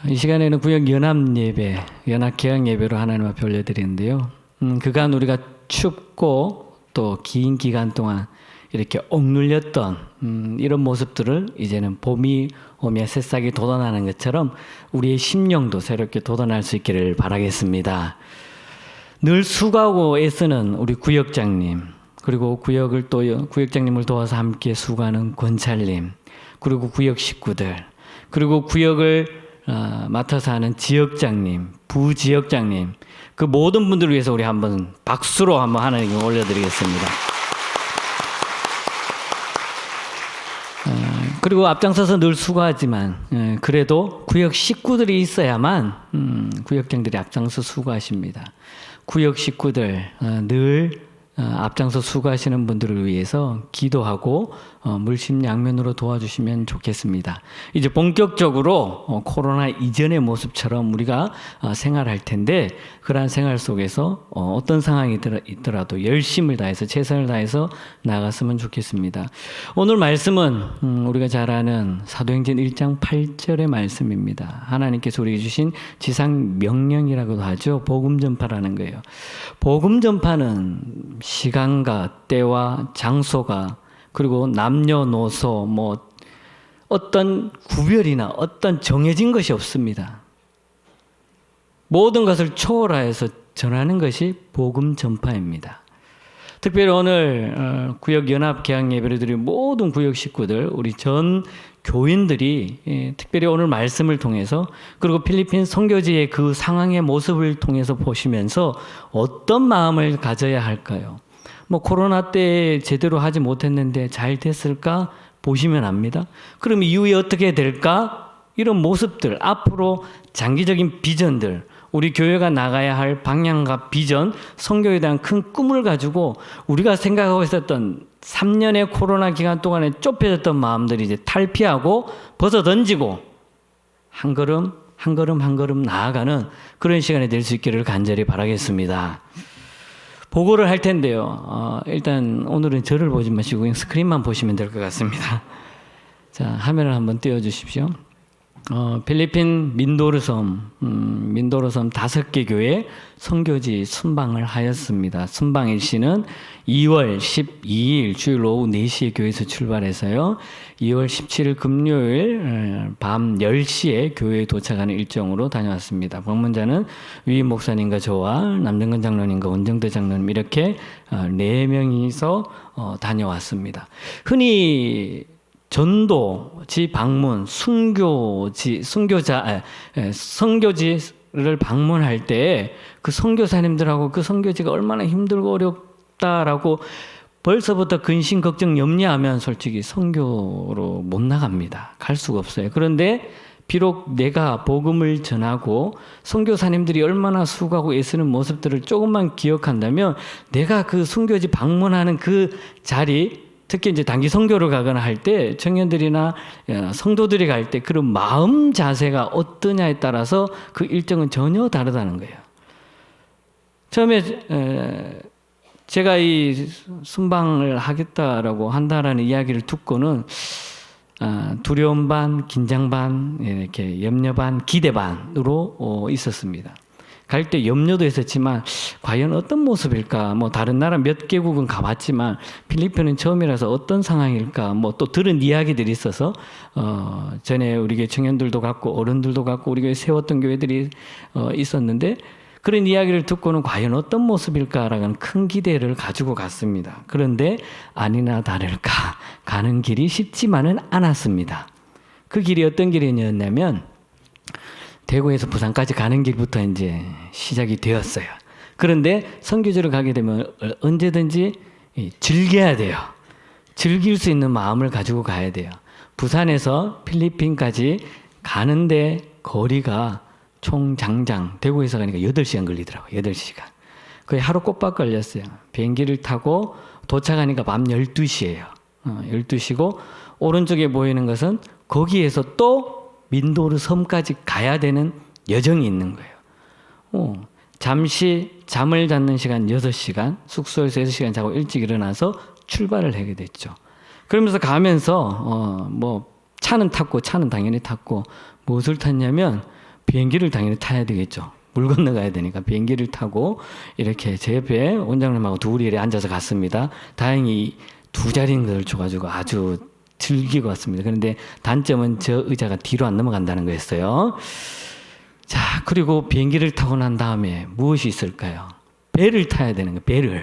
이 시간에는 구역 연합예배, 연합개항예배로 하나님 앞에 올려드리는데요. 그간 우리가 춥고 또 긴 기간 동안 이렇게 억눌렸던 이런 모습들을 이제는 봄이 오며 새싹이 돋아나는 것처럼 우리의 심령도 새롭게 돋아날 수 있기를 바라겠습니다. 늘 수고하고 애쓰는 우리 구역장님, 그리고 구역장님을 도와서 함께 수고하는 권찰님, 그리고 구역 식구들, 그리고 구역을 맡아서 하는 지역장님, 부지역장님, 그 모든 분들을 위해서 우리 한번 박수로 한번 하나님께 올려드리겠습니다. 그리고 앞장서서 늘 수고하지만 그래도 구역 식구들이 있어야만 구역장들이 앞장서 수고하십니다. 구역 식구들 늘 앞장서 수고하시는 분들을 위해서 기도하고 물심양면으로 도와주시면 좋겠습니다. 이제 본격적으로 코로나 이전의 모습처럼 우리가 생활할 텐데, 그러한 생활 속에서 어떤 상황이 있더라도 열심을 다해서 최선을 다해서 나갔으면 좋겠습니다. 오늘 말씀은 우리가 잘 아는 사도행전 1장 8절의 말씀입니다. 하나님께서 우리에게 주신 지상 명령이라고도 하죠. 복음 전파라는 거예요. 복음 전파는 시간과 때와 장소가, 그리고 남녀노소 어떤 구별이나 어떤 정해진 것이 없습니다. 모든 것을 초월하여서 전하는 것이 복음 전파입니다. 특별히 오늘 구역 연합 개항 예배를 드린 모든 구역 식구들, 우리 전 교인들이 특별히 오늘 말씀을 통해서, 그리고 필리핀 선교지의 그 상황의 모습을 통해서 보시면서 어떤 마음을 가져야 할까요? 코로나 때 제대로 하지 못했는데 잘 됐을까 보시면 압니다. 그럼 이후에 어떻게 될까? 이런 모습들, 앞으로 장기적인 비전들, 우리 교회가 나가야 할 방향과 비전, 선교에 대한 큰 꿈을 가지고 우리가 생각하고 있었던 3년의 코로나 기간 동안에 좁혀졌던 마음들이 이제 탈피하고 벗어던지고 한 걸음 한 걸음 나아가는 그런 시간이 될 수 있기를 간절히 바라겠습니다. 보고를 할 텐데요. 일단 오늘은 저를 보지 마시고 그냥 스크린만 보시면 될 것 같습니다. 자, 화면을 한번 띄워주십시오. 필리핀 민도르섬 5개 교회 선교지 순방을 하였습니다. 순방 일시는 2월 12일 주일 오후 4시에 교회에서 출발해서요. 2월 17일 금요일 밤 10시에 교회에 도착하는 일정으로 다녀왔습니다. 방문자는 위 목사님과 저와 남정근 장로님과 원정대 장로님 이렇게 4명이서 다녀왔습니다. 흔히 전도지 방문, 선교지를 방문할 때 그 선교사님들하고 그 선교지가 얼마나 힘들고 어렵다라고 벌써부터 근심, 걱정, 염려하면 솔직히 선교로 못 나갑니다. 갈 수가 없어요. 그런데 비록 내가 복음을 전하고 선교사님들이 얼마나 수고하고 애쓰는 모습들을 조금만 기억한다면 내가 그 선교지 방문하는 그 자리, 특히 이제 단기 선교를 가거나 할 때 청년들이나 성도들이 갈 때 그런 마음 자세가 어떠냐에 따라서 그 일정은 전혀 다르다는 거예요. 처음에 제가 이 순방을 하겠다라고 한다라는 이야기를 듣고는 두려움 반, 긴장 반, 이렇게 염려 반, 기대 반으로 있었습니다. 갈 때 염려도 있었지만 과연 어떤 모습일까? 다른 나라 몇 개국은 가봤지만 필리핀은 처음이라서 어떤 상황일까? 또 들은 이야기들이 있어서 전에 우리 교회 청년들도 갔고 어른들도 갔고 우리 교회 세웠던 교회들이 있었는데 그런 이야기를 듣고는 과연 어떤 모습일까라는 큰 기대를 가지고 갔습니다. 그런데 아니나 다를까 가는 길이 쉽지만은 않았습니다. 그 길이 어떤 길이었냐면 대구에서 부산까지 가는 길부터 이제 시작이 되었어요. 그런데 선교지를 가게 되면 언제든지 즐겨야 돼요. 즐길 수 있는 마음을 가지고 가야 돼요. 부산에서 필리핀까지 가는데 거리가 총 장장 대구에서 가니까 8시간 걸리더라고요. 8시간. 거의 하루 꼬박 걸렸어요. 비행기를 타고 도착하니까 밤 12시예요. 12시고 오른쪽에 보이는 것은 거기에서 또 민도르 섬까지 가야 되는 여정이 있는 거예요. 잠시 잠을 잤는 시간 6시간, 숙소에서 6시간 자고 일찍 일어나서 출발을 하게 됐죠. 그러면서 가면서 차는 당연히 탔고 무엇을 탔냐면 비행기를 당연히 타야 되겠죠. 물 건너가야 되니까 비행기를 타고 이렇게 제 옆에 원장님하고 둘이 이렇게 앉아서 갔습니다. 다행히 두 자리인 걸 줘가지고 아주 즐기고 왔습니다. 그런데 단점은 저 의자가 뒤로 안 넘어간다는 거였어요. 자, 그리고 비행기를 타고 난 다음에 무엇이 있을까요? 배를 타야 되는 거예요.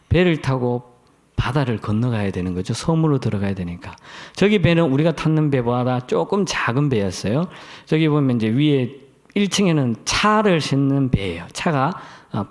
배를 타고 바다를 건너가야 되는 거죠. 섬으로 들어가야 되니까. 저기 배는 우리가 탔는 배보다 조금 작은 배였어요. 저기 보면 이제 위에 1층에는 차를 싣는 배예요. 차가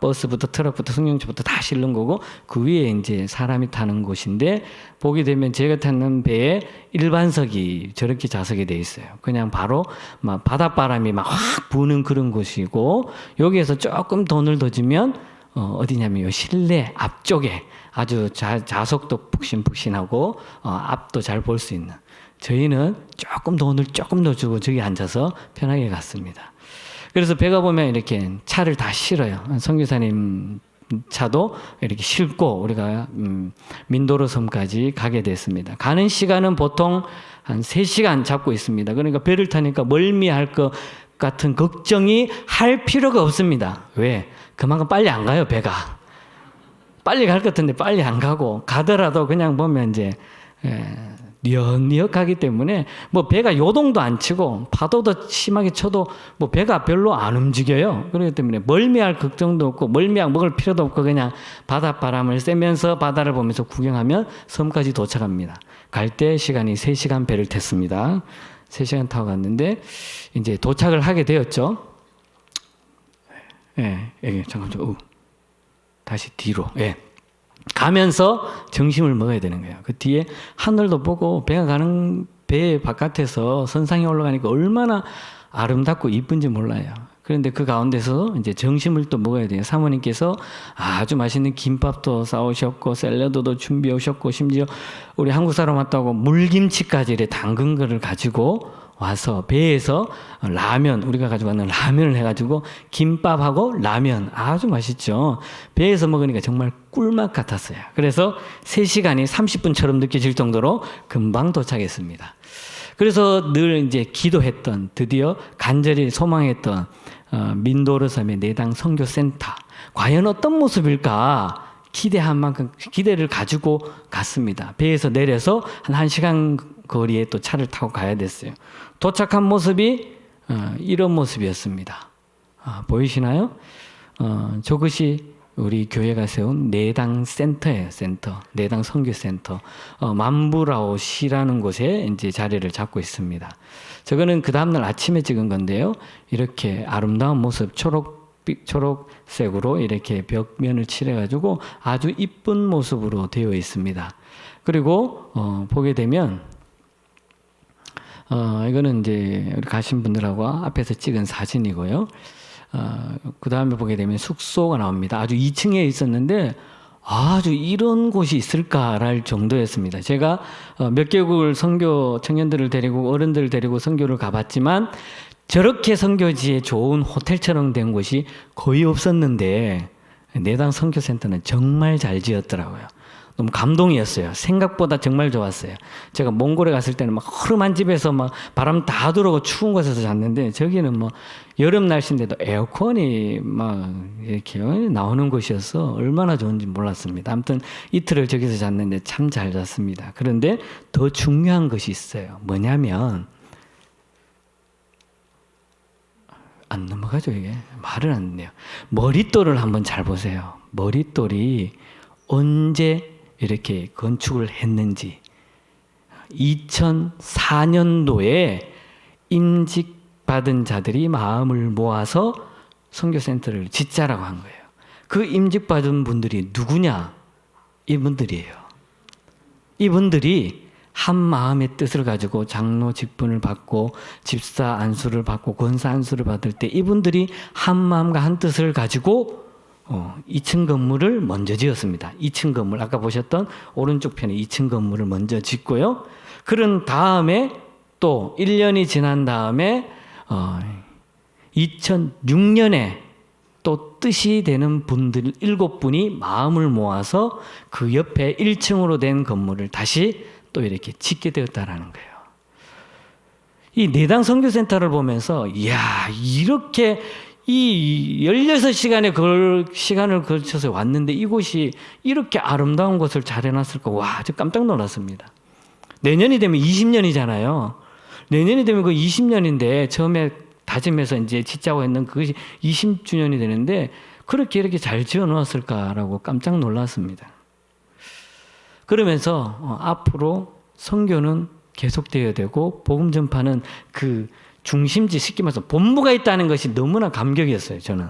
버스부터 트럭부터 승용차부터 다 실는 거고 그 위에 이제 사람이 타는 곳인데 보게 되면 제가 타는 배에 일반석이 저렇게 좌석이 돼 있어요. 그냥 바로 막 바닷바람이 막 확 부는 그런 곳이고 여기에서 조금 돈을 더 주면 어디냐면 요 실내 앞쪽에 아주 좌석도 푹신푹신하고 앞도 잘 볼 수 있는 저희는 돈을 조금 더 주고 저기 앉아서 편하게 갔습니다. 그래서 배가 보면 이렇게 차를 다 실어요. 선교사님 차도 이렇게 싣고 우리가 민도로 섬까지 가게 됐습니다. 가는 시간은 보통 한 3시간 잡고 있습니다. 그러니까 배를 타니까 멀미할 것 같은 걱정이 할 필요가 없습니다. 왜? 그만큼 빨리 안 가요, 배가. 빨리 갈 것 같은데 빨리 안 가고 가더라도 그냥 보면 이제 뉘엿뉘엿하기 때문에 뭐 배가 요동도 안 치고 파도도 심하게 쳐도 뭐 배가 별로 안 움직여요. 그렇기 때문에 멀미할 걱정도 없고 멀미약 먹을 필요도 없고 그냥 바닷바람을 쐬면서 바다를 보면서 구경하면 섬까지 도착합니다. 갈 때 시간이 3시간 배를 탔습니다. 3시간 타고 갔는데 이제 도착을 하게 되었죠. 잠깐만. 다시 뒤로. 가면서 점심을 먹어야 되는 거예요. 그 뒤에 하늘도 보고 배가 가는 배 바깥에서 선상에 올라가니까 얼마나 아름답고 이쁜지 몰라요. 그런데 그 가운데서 이제 점심을 또 먹어야 돼요. 사모님께서 아주 맛있는 김밥도 싸오셨고 샐러드도 준비해 오셨고 심지어 우리 한국 사람 왔다고 물김치까지 이렇게 담근 거를 가지고 와서 배에서 라면 우리가 가지고 왔는 라면을 해가지고 김밥하고 라면 아주 맛있죠. 배에서 먹으니까 정말 꿀맛 같았어요. 그래서 3시간이 30분처럼 느껴질 정도로 금방 도착했습니다. 그래서 늘 이제 기도했던 드디어 간절히 소망했던 민도르 섬의 내당 선교센터 과연 어떤 모습일까 기대한 만큼 기대를 가지고 갔습니다. 배에서 내려서 한 1시간 거리에 또 차를 타고 가야 됐어요. 도착한 모습이 이런 모습이었습니다. 보이시나요? 저것이 우리 교회가 세운 내당 센터예요. 센터. 내당 선교센터. 만부라오시라는 곳에 이제 자리를 잡고 있습니다. 저거는 그 다음날 아침에 찍은 건데요. 이렇게 아름다운 모습 초록색으로 이렇게 벽면을 칠해가지고 아주 이쁜 모습으로 되어 있습니다. 그리고 보게 되면 이거는 이제 우리 가신 분들하고 앞에서 찍은 사진이고요. 그 다음에 보게 되면 숙소가 나옵니다. 아주 2층에 있었는데 아주 이런 곳이 있을까랄 정도였습니다. 제가 몇 개국을 선교 청년들을 데리고 어른들을 데리고 선교를 가봤지만 저렇게 선교지에 좋은 호텔처럼 된 곳이 거의 없었는데 내당 선교센터는 정말 잘 지었더라고요. 너무 감동이었어요. 생각보다 정말 좋았어요. 제가 몽골에 갔을 때는 막 허름한 집에서 막 바람 다 들어오고 추운 곳에서 잤는데 저기는 뭐 여름 날씨인데도 에어컨이 막 이렇게 나오는 곳이어서 얼마나 좋은지 몰랐습니다. 아무튼 이틀을 저기서 잤는데 참 잘 잤습니다. 그런데 더 중요한 것이 있어요. 뭐냐면 안 넘어가죠 이게. 말을 안 듣네요. 머릿돌을 한번 잘 보세요. 머릿돌이 언제 이렇게 건축을 했는지 2004년도에 임직받은 자들이 마음을 모아서 선교센터를 짓자라고 한 거예요. 그 임직받은 분들이 누구냐? 이분들이에요. 이분들이 한 마음의 뜻을 가지고 장로 직분을 받고 집사 안수를 받고 권사 안수를 받을 때 이분들이 한 마음과 한 뜻을 가지고 2층 건물을 먼저 지었습니다. 2층 건물 아까 보셨던 오른쪽 편에 2층 건물을 먼저 짓고요. 그런 다음에 또 1년이 지난 다음에 2006년에 또 뜻이 되는 분들 7분이 마음을 모아서 그 옆에 1층으로 된 건물을 다시 또 이렇게 짓게 되었다라는 거예요. 이 내당 선교센터를 보면서 이야 이렇게 이 16시간의 시간을 걸쳐서 왔는데 이곳이 이렇게 아름다운 곳을 잘 해놨을까. 와, 저 깜짝 놀랐습니다. 내년이 되면 20년이잖아요. 내년이 되면 그 20년인데 처음에 다짐해서 이제 짓자고 했는 그것이 20주년이 되는데 그렇게 이렇게 잘 지어 놓았을까라고 깜짝 놀랐습니다. 그러면서 앞으로 선교는 계속되어야 되고 복음 전파는 그 중심지, 쉽게 말해서 본부가 있다는 것이 너무나 감격이었어요. 저는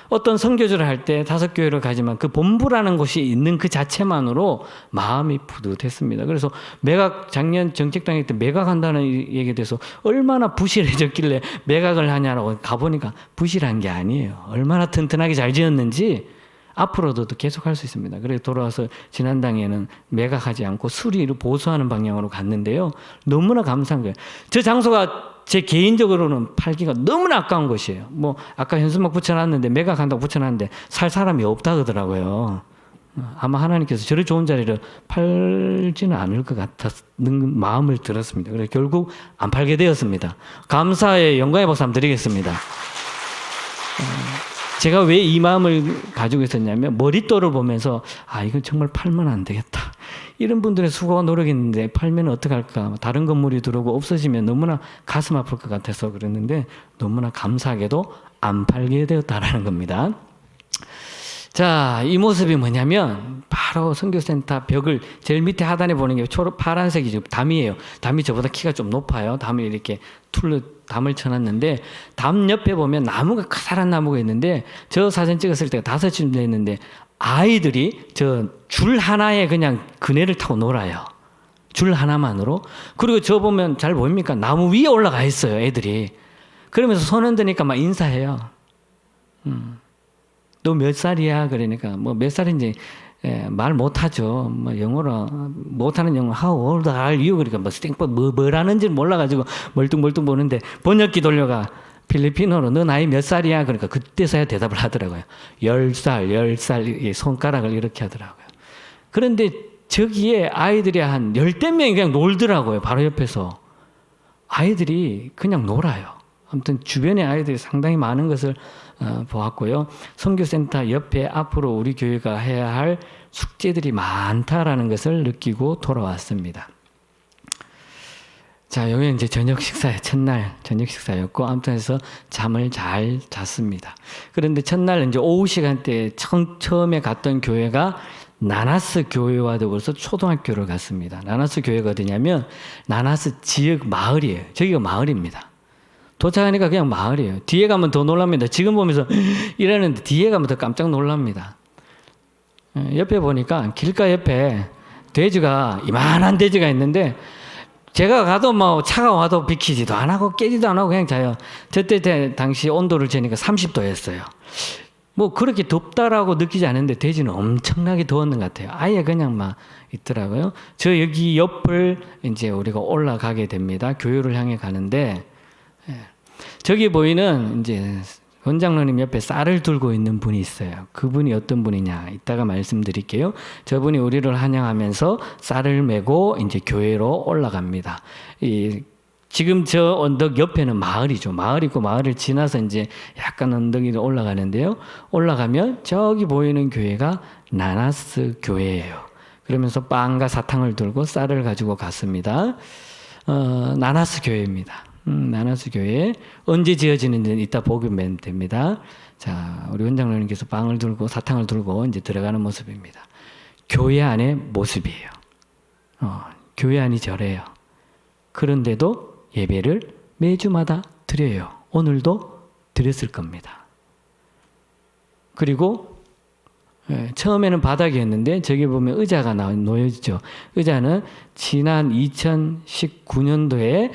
어떤 선교주를 할 때 5교회를 가지만 그 본부라는 곳이 있는 그 자체만으로 마음이 뿌듯했습니다. 그래서 매각, 작년 정책당일 때 매각한다는 얘기에 대해서 얼마나 부실해졌길래 매각을 하냐라고 가보니까 부실한 게 아니에요. 얼마나 튼튼하게 잘 지었는지 앞으로도 계속 할 수 있습니다. 그래서 돌아와서 지난당에는 매각하지 않고 수리를 보수하는 방향으로 갔는데요. 너무나 감사한 거예요. 저 장소가 제 개인적으로는 팔기가 너무나 아까운 곳이에요. 뭐 아까 현수막 붙여놨는데 매각한다고 붙여놨는데 살 사람이 없다 그러더라고요. 아마 하나님께서 저를 좋은 자리를 팔지는 않을 것 같았는 마음을 들었습니다. 그래서 결국 안 팔게 되었습니다. 감사의 영광의 박수 한번 드리겠습니다. 제가 왜 이 마음을 가지고 있었냐면 머릿돌을 보면서 이건 정말 팔면 안 되겠다. 이런 분들의 수고와 노력이 있는데 팔면 어떡할까. 다른 건물이 들어오고 없어지면 너무나 가슴 아플 것 같아서 그랬는데 너무나 감사하게도 안 팔게 되었다라는 겁니다. 자, 이 모습이 뭐냐면 바로 선교센터 벽을 제일 밑에 하단에 보는 게 파란색이죠. 담이에요. 담이 저보다 키가 좀 높아요. 담을 이렇게 담을 쳐놨는데 담 옆에 보면 나무가 커다란 나무가 있는데 저 사진 찍었을 때가 5쯤 됐는데 아이들이 저 줄 하나에 그냥 그네를 타고 놀아요. 줄 하나만으로. 그리고 저 보면 잘 보입니까? 나무 위에 올라가 있어요, 애들이. 그러면서 손 흔드니까 막 인사해요. 너 몇 살이야? 그러니까 뭐 몇 살인지 말 못하죠. 뭐 영어로 못하는 영어 How old are you? 그러니까 뭐 스팅법 뭐라는지 몰라가지고 멀뚱멀뚱 보는데 번역기 돌려가 필리핀어로 너 나이 몇 살이야? 그러니까 그때서야 대답을 하더라고요. 10살 손가락을 이렇게 하더라고요. 그런데 저기에 아이들이 한 10대 명이 그냥 놀더라고요. 바로 옆에서. 아이들이 그냥 놀아요. 아무튼 주변에 아이들이 상당히 많은 것을 보았고요. 선교센터 옆에 앞으로 우리 교회가 해야 할 숙제들이 많다라는 것을 느끼고 돌아왔습니다. 자, 여기는 이제 저녁 식사의 첫날 저녁 식사였고 아무튼 해서 잠을 잘 잤습니다. 그런데 첫날 이제 오후 시간대에 처음에 갔던 교회가 나나스 교회와 더불어서 초등학교를 갔습니다. 나나스 교회가 어디냐면 나나스 지역 마을이에요. 저기가 마을입니다. 도착하니까 그냥 마을이에요. 뒤에 가면 더 놀랍니다. 지금 보면서 이러는데 뒤에 가면 더 깜짝 놀랍니다. 옆에 보니까 길가 옆에 돼지가 이만한 돼지가 있는데 제가 가도 뭐 차가 와도 비키지도 안 하고 깨지도 안 하고 그냥 자요. 저때 당시 온도를 재니까 30도였어요. 뭐 그렇게 덥다라고 느끼지 않는데 돼지는 엄청나게 더웠는 것 같아요. 아예 그냥 막 있더라고요. 저 여기 옆을 이제 우리가 올라가게 됩니다. 교회를 향해 가는데 저기 보이는 이제 원장로님 옆에 쌀을 들고 있는 분이 있어요. 그분이 어떤 분이냐 이따가 말씀드릴게요. 저분이 우리를 환영하면서 쌀을 메고 이제 교회로 올라갑니다. 지금 저 언덕 옆에는 마을이죠. 마을 있고 마을을 지나서 이제 약간 언덕 위로 올라가는데요. 올라가면 저기 보이는 교회가 나나스 교회예요. 그러면서 빵과 사탕을 들고 쌀을 가지고 갔습니다. 나나스 교회입니다. 나나스 교회 언제 지어지는지는 이따 보면 됩니다. 자, 우리 원장님께서 빵을 들고 사탕을 들고 이제 들어가는 모습입니다. 교회 안의 모습이에요. 교회 안이 저래요. 그런데도 예배를 매주마다 드려요. 오늘도 드렸을 겁니다. 그리고 처음에는 바닥이었는데 저기 보면 의자가 놓여지죠. 의자는 지난 2019년도에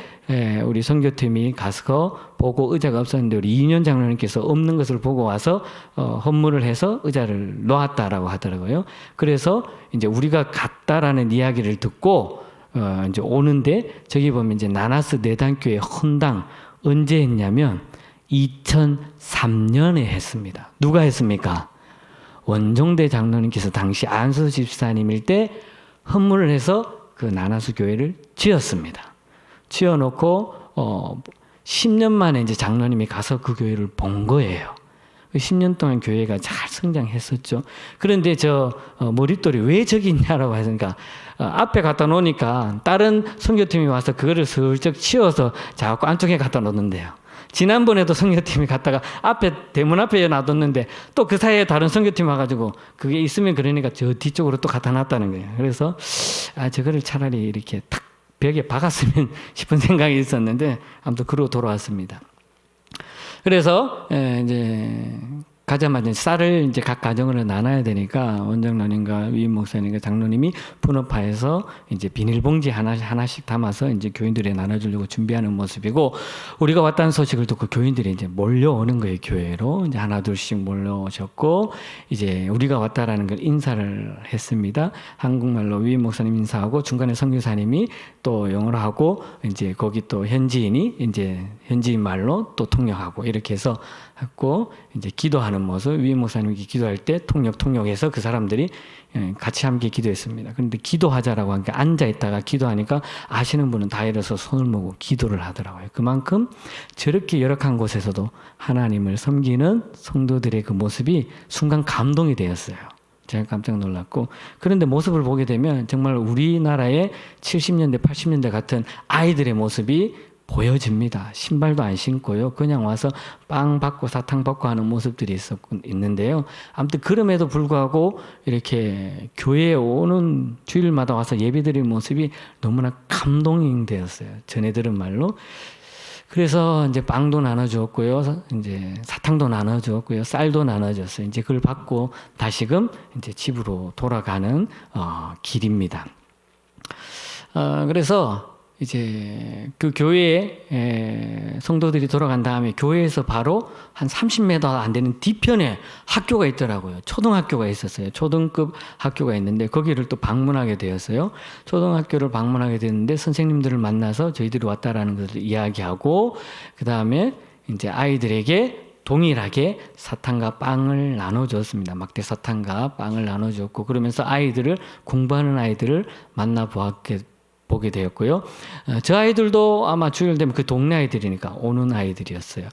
우리 선교팀이 가서 보고 의자가 없었는데 우리 이윤 장로님께서 없는 것을 보고 와서 헌물을 해서 의자를 놓았다라고 하더라고요. 그래서 이제 우리가 갔다라는 이야기를 듣고 이제 오는데 저기 보면 이제 나나스 내단교회 헌당 언제 했냐면 2003년에 했습니다. 누가 했습니까? 원종대 장로님께서 당시 안수 집사님일 때 헌물을 해서 그 나나스 교회를 지었습니다. 지어놓고 어, 10년 만에 이제 장로님이 가서 그 교회를 본 거예요. 10년 동안 교회가 잘 성장했었죠. 그런데 머릿돌이 왜 저기 있냐라고 하니까 앞에 갖다 놓으니까 다른 선교팀이 와서 그거를 슬쩍 치워서 자꾸 안쪽에 갖다 놓는데요. 지난번에도 선교팀이 갔다가 대문 앞에 놔뒀는데 또 그 사이에 다른 선교팀 와가지고 그게 있으면 그러니까 저 뒤쪽으로 또 갖다 놨다는 거예요. 그래서 저거를 차라리 이렇게 탁 벽에 박았으면 싶은 생각이 있었는데 아무튼 그러고 돌아왔습니다. 그래서 이제 가자마자 쌀을 이제 각 가정으로 나눠야 되니까 원장로님과 위임 목사님과 장로님이 분업화해서 이제 비닐봉지 하나씩 담아서 이제 교인들에 나눠주려고 준비하는 모습이고, 우리가 왔다는 소식을 듣고 교인들이 이제 몰려오는 거예요. 교회로 이제 하나 둘씩 몰려오셨고, 이제 우리가 왔다라는 걸 인사를 했습니다. 한국말로 위임 목사님 인사하고 중간에 선교사님이 또 영어로 하고 이제 거기 또 현지인이 이제 현지인 말로 또 통역하고 이렇게 해서 했고, 이제 기도하는 모습, 위임 목사님이 기도할 때 통역해서 그 사람들이 같이 함께 기도했습니다. 그런데 기도하자라고 하니까 앉아 있다가 기도하니까 아시는 분은 다 일어서 손을 모으고 기도를 하더라고요. 그만큼 저렇게 열악한 곳에서도 하나님을 섬기는 성도들의 그 모습이 순간 감동이 되었어요. 제가 깜짝 놀랐고, 그런데 모습을 보게 되면 정말 우리나라의 70년대, 80년대 같은 아이들의 모습이 보여집니다. 신발도 안 신고요. 그냥 와서 빵 받고 사탕 받고 하는 모습들이 있는데요. 아무튼 그럼에도 불구하고 이렇게 교회에 오는 주일마다 와서 예배드리는 모습이 너무나 감동이 되었어요. 전에 들은 말로. 그래서 이제 빵도 나눠주었고요. 이제 사탕도 나눠주었고요. 쌀도 나눠줬어요. 이제 그걸 받고 다시금 이제 집으로 돌아가는 길입니다. 그래서 이제 그 교회에 성도들이 돌아간 다음에 교회에서 바로 한 30m 안 되는 뒤편에 학교가 있더라고요. 초등학교가 있었어요. 초등급 학교가 있는데 거기를 또 방문하게 되었어요. 초등학교를 방문하게 됐는데 선생님들을 만나서 저희들이 왔다라는 것을 이야기하고, 그 다음에 이제 아이들에게 동일하게 사탕과 빵을 나눠줬습니다. 막대 사탕과 빵을 나눠줬고, 그러면서 공부하는 아이들을 보게 되었고요. 저 아이들도 아마 주일 되면 그 동네 아이들이니까 오는 아이들이었어요.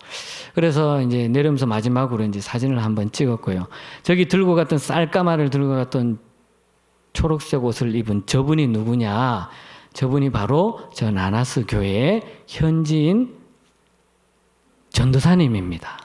그래서 이제 내려오면서 마지막으로 이제 사진을 한번 찍었고요. 저기 들고 갔던 쌀가마를 들고 갔던 초록색 옷을 입은 저분이 누구냐? 저분이 바로 저 나나스 교회의 현지인 전도사님입니다.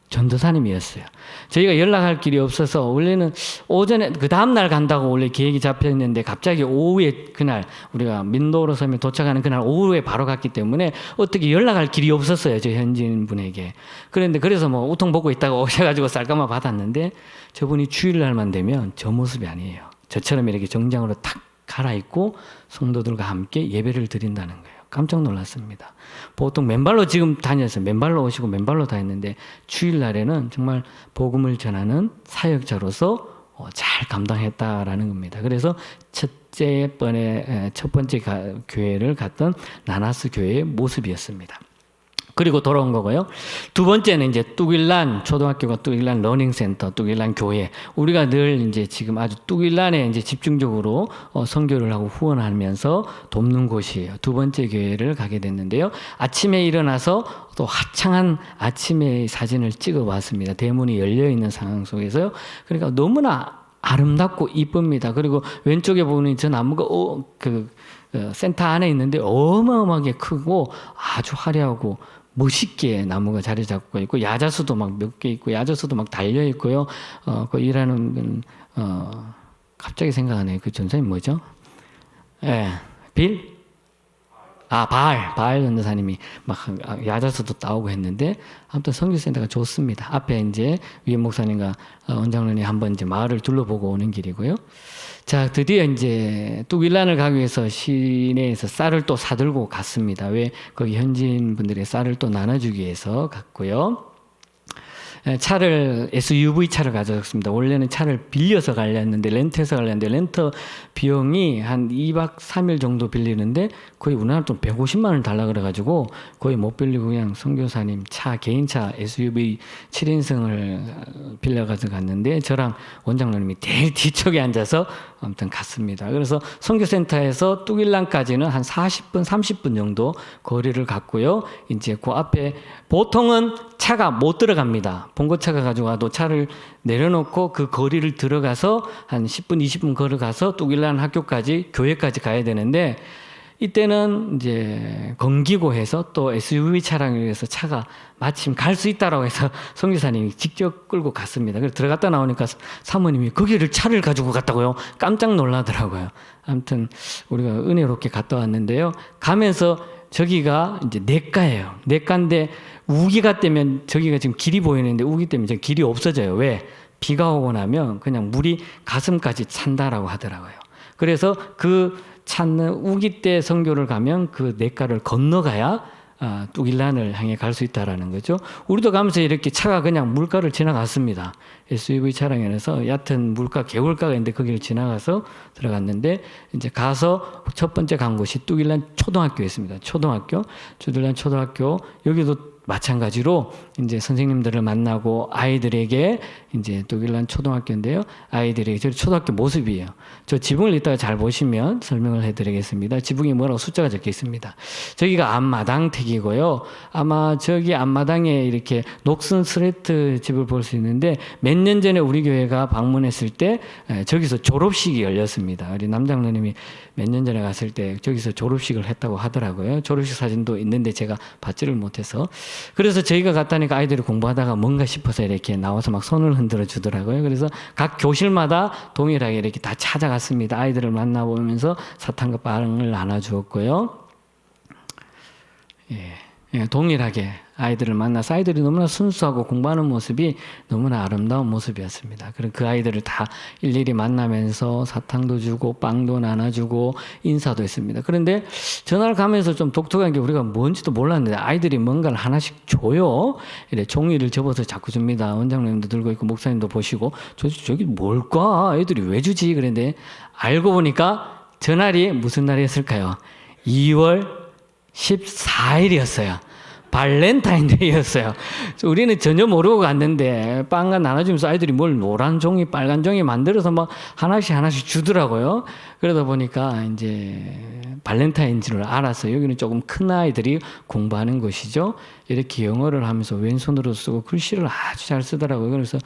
전도사님이었어요. 저희가 연락할 길이 없어서 원래는 오전에 그 다음날 간다고 원래 계획이 잡혀 있는데 갑자기 오후에, 그날 우리가 민도로 섬에 도착하는 그날 오후에 바로 갔기 때문에 어떻게 연락할 길이 없었어요. 저 현지인 분에게. 그래서 뭐 우통 벗고 있다가 오셔가지고 쌀가마 받았는데, 저분이 주일날만 되면 저 모습이 아니에요. 저처럼 이렇게 정장으로 탁 갈아입고 성도들과 함께 예배를 드린다는 거예요. 깜짝 놀랐습니다. 보통 맨발로 지금 다녔어요. 맨발로 오시고 맨발로 다녔는데 주일날에는 정말 복음을 전하는 사역자로서 잘 감당했다라는 겁니다. 그래서 첫 번째 교회를 갔던 나나스 교회의 모습이었습니다. 그리고 돌아온 거고요. 두 번째는 이제 뚝일란 초등학교가 뚝일란 러닝센터, 뚝일란 교회. 우리가 늘 이제 지금 아주 뚝일란에 이제 집중적으로 선교를 하고 후원하면서 돕는 곳이에요. 두 번째 교회를 가게 됐는데요. 아침에 일어나서 또 화창한 아침의 사진을 찍어 봤습니다. 대문이 열려 있는 상황 속에서요. 그러니까 너무나 아름답고 이쁩니다. 그리고 왼쪽에 보는 저 나무가 센터 안에 있는데 어마어마하게 크고 아주 화려하고 멋있게 나무가 자리 잡고 있고, 야자수도 막 몇 개 있고, 야자수도 막 달려 있고요. 그 일하는 갑자기 생각하네요. 그 전사님 뭐죠? 바알 전도사님이 막 야자수도 따오고 했는데, 아무튼 선교센터가 좋습니다. 앞에 이제 위임 목사님과 원장로님 한번 이제 마을을 둘러보고 오는 길이고요. 자, 드디어 이제 뚝일란을 가기 위해서 시내에서 쌀을 또 사들고 갔습니다. 왜? 거기 현지인 분들의 쌀을 또 나눠주기 위해서 갔고요. 차를 SUV 차를 가져갔습니다. 원래는 차를 빌려서 가려는데 렌트해서 가려는데 렌터 비용이 한 2박 3일 정도 빌리는데 거의 우리나라 돈 150만 원 달라 그래가지고 거의 못 빌리고 그냥 선교사님 차 개인차 SUV 7인승을 빌려가서 갔는데 저랑 원장님이 제일 뒤쪽에 앉아서 아무튼 갔습니다. 그래서 선교센터에서 뚝일란까지는 한 40분, 30분 정도 거리를 갔고요. 이제 그 앞에 보통은 차가 못 들어갑니다. 봉고차가 가지고 와도 차를 내려놓고 그 거리를 들어가서 한 10분, 20분 걸어가서 뚝일란 학교까지, 교회까지 가야 되는데 이때는 이제 건기고해서 또 SUV 차량에 의해서 차가 마침 갈 수 있다라고 해서 선교사님이 직접 끌고 갔습니다. 그래서 들어갔다 나오니까 사모님이 거기를 차를 가지고 갔다고요? 깜짝 놀라더라고요. 아무튼 우리가 은혜롭게 갔다 왔는데요. 가면서 저기가 이제 냇가예요. 냇가인데 우기가 되면 저기가 지금 길이 보이는데 우기 때문에 이제 길이 없어져요. 왜? 비가 오고 나면 그냥 물이 가슴까지 찬다라고 하더라고요. 그래서 그 찾는 우기 때 선교를 가면 그 냇가를 건너가야 뚝일란을 향해 갈 수 있다라는 거죠. 우리도 가면서 이렇게 차가 그냥 물가를 지나갔습니다. SUV 차량에서 얕은 물가, 개울가가 있는데 거기를 지나가서 들어갔는데 이제 가서 첫 번째 간 곳이 뚝일란 초등학교였습니다. 뚝일란 초등학교 여기도 마찬가지로 이제 선생님들을 만나고 아이들에게 이제 뚝일란 초등학교인데요. 아이들에게 저 초등학교 모습이에요. 저 지붕을 이따가 잘 보시면 설명을 해드리겠습니다. 지붕에 뭐라고 숫자가 적혀 있습니다. 저기가 앞마당택이고요. 아마 저기 앞마당에 이렇게 녹슨 스레트 집을 볼 수 있는데 몇 년 전에 우리 교회가 방문했을 때 저기서 졸업식이 열렸습니다. 우리 남장로님이 몇 년 전에 갔을 때 저기서 졸업식을 했다고 하더라고요. 졸업식 사진도 있는데 제가 받지를 못해서. 그래서 저희가 갔다니까 아이들이 공부하다가 뭔가 싶어서 이렇게 나와서 막 손을 흔들어 주더라고요. 그래서 각 교실마다 동일하게 이렇게 다 찾아갔습니다. 아이들을 만나보면서 사탕과 빵을 나눠주었고요. 동일하게 아이들을 만나서 아이들이 너무나 순수하고 공부하는 모습이 너무나 아름다운 모습이었습니다. 그리고 그 아이들을 다 일일이 만나면서 사탕도 주고 빵도 나눠주고 인사도 했습니다. 그런데 전화를 가면서 좀 독특한 게 우리가 뭔지도 몰랐는데 아이들이 뭔가를 하나씩 줘요. 이래 종이를 접어서 자꾸 줍니다. 원장님도 들고 있고 목사님도 보시고 저기 뭘까? 애들이 왜 주지? 그런데 알고 보니까 전날이 무슨 날이었을까요? 2월 14일이었어요. 발렌타인데이였어요. 우리는 전혀 모르고 갔는데 빵과 나눠주면서 아이들이 뭘 노란 종이, 빨간 종이 만들어서 막 하나씩 주더라고요. 그러다 보니까 이제 발렌타인인 줄 알았어요. 여기는 조금 큰 아이들이 공부하는 곳이죠. 이렇게 영어를 하면서 왼손으로 쓰고 글씨를 아주 잘 쓰더라고요. 그래서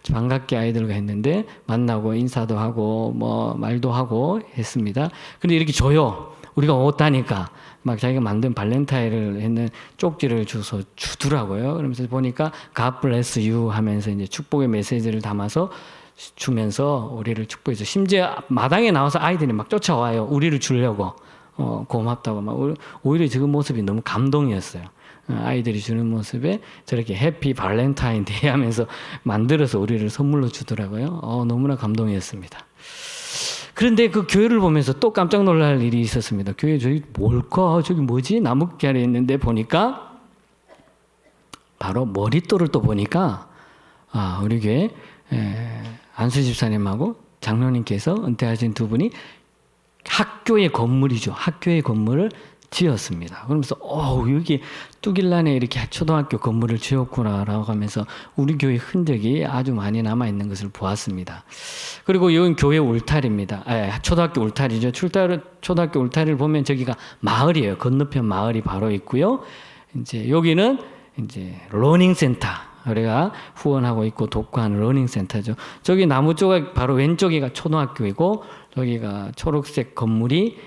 반갑게 아이들과 했는데 만나고 인사도 하고 뭐 말도 하고 했습니다. 근데 이렇게 줘요. 우리가 왔다니까 막 자기가 만든 발렌타인을 했는 쪽지를 줘서 주더라고요. 그러면서 보니까 God bless you 하면서 이제 축복의 메시지를 담아서 주면서 우리를 축복해서 심지어 마당에 나와서 아이들이 막 쫓아와요. 우리를 주려고 고맙다고 막 오히려 그 모습이 너무 감동이었어요. 아이들이 주는 모습에 저렇게 해피 발렌타인데이 하면서 만들어서 우리를 선물로 주더라고요. 너무나 감동이었습니다. 그런데 그 교회를 보면서 또 깜짝 놀랄 일이 있었습니다. 교회 저기 뭘까? 저기 뭐지? 나뭇가지 아래 있는데 보니까 바로 머릿돌을 또 보니까 우리 교회 안수 집사님하고 장로님께서 은퇴하신 두 분이 학교의 건물이죠. 학교의 건물을 지었습니다. 그러면서 여기 뚝일란에 이렇게 초등학교 건물을 지었구나라고 하면서 우리 교회 흔적이 아주 많이 남아 있는 것을 보았습니다. 그리고 여기 교회 울타리입니다. 초등학교 울타리죠. 초등학교 울타리를 보면 저기가 마을이에요. 건너편 마을이 바로 있고요. 이제 여기는 이제 러닝 센터. 우리가 후원하고 있고 독과하는 러닝 센터죠. 저기 나무 조각 바로 왼쪽이가 초등학교이고 저기가 초록색 건물이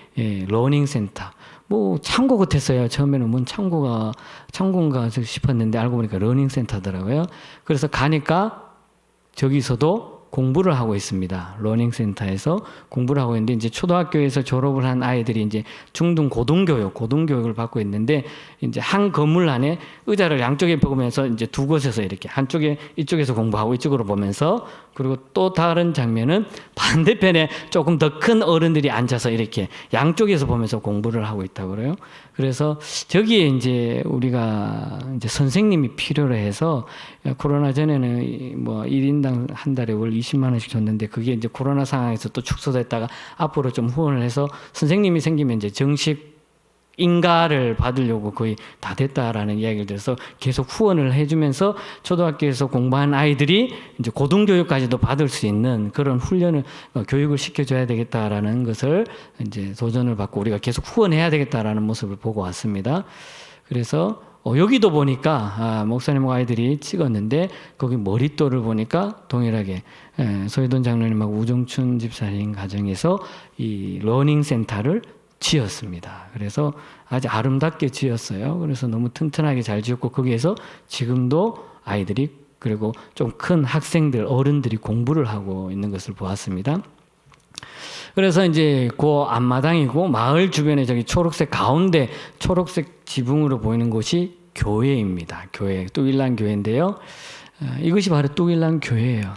러닝 센터. 뭐 창고 같았어요. 처음에는 뭔 창고인가 싶었는데 알고 보니까 러닝 센터더라고요. 그래서 가니까 저기서도 공부를 하고 있습니다. 러닝센터에서 공부를 하고 있는데 이제 초등학교에서 졸업을 한 아이들이 이제 중등 고등교육을 받고 있는데 이제 한 건물 안에 의자를 양쪽에 보면서 이제 두 곳에서 이렇게 한쪽에 이쪽에서 공부하고 이쪽으로 보면서 그리고 또 다른 장면은 반대편에 조금 더 큰 어른들이 앉아서 이렇게 양쪽에서 보면서 공부를 하고 있다고 그래요. 그래서 저기에 이제 우리가 이제 선생님이 필요로 해서 코로나 전에는 뭐 1인당 한 달에 월 20만 원씩 줬는데 그게 이제 코로나 상황에서 또 축소됐다가 앞으로 좀 후원을 해서 선생님이 생기면 이제 정식 인가를 받으려고 거의 다 됐다라는 이야기를 들어서 계속 후원을 해주면서 초등학교에서 공부한 아이들이 이제 고등교육까지도 받을 수 있는 그런 훈련을 교육을 시켜줘야 되겠다라는 것을 이제 도전을 받고 우리가 계속 후원해야 되겠다라는 모습을 보고 왔습니다. 그래서 여기도 보니까 목사님과 아이들이 찍었는데 거기 머릿돌을 보니까 동일하게 소희돈 장로님하고 우종춘 집사님 가정에서 이 러닝 센터를 지었습니다. 그래서 아주 아름답게 지었어요. 그래서 너무 튼튼하게 잘 지었고 거기에서 지금도 아이들이 그리고 좀 큰 학생들, 어른들이 공부를 하고 있는 것을 보았습니다. 그래서 이제 그 앞마당이고 마을 주변에 저기 초록색 가운데 초록색 지붕으로 보이는 곳이 교회입니다. 교회, 뚝일란 교회인데요. 이것이 바로 뚝일란 교회예요.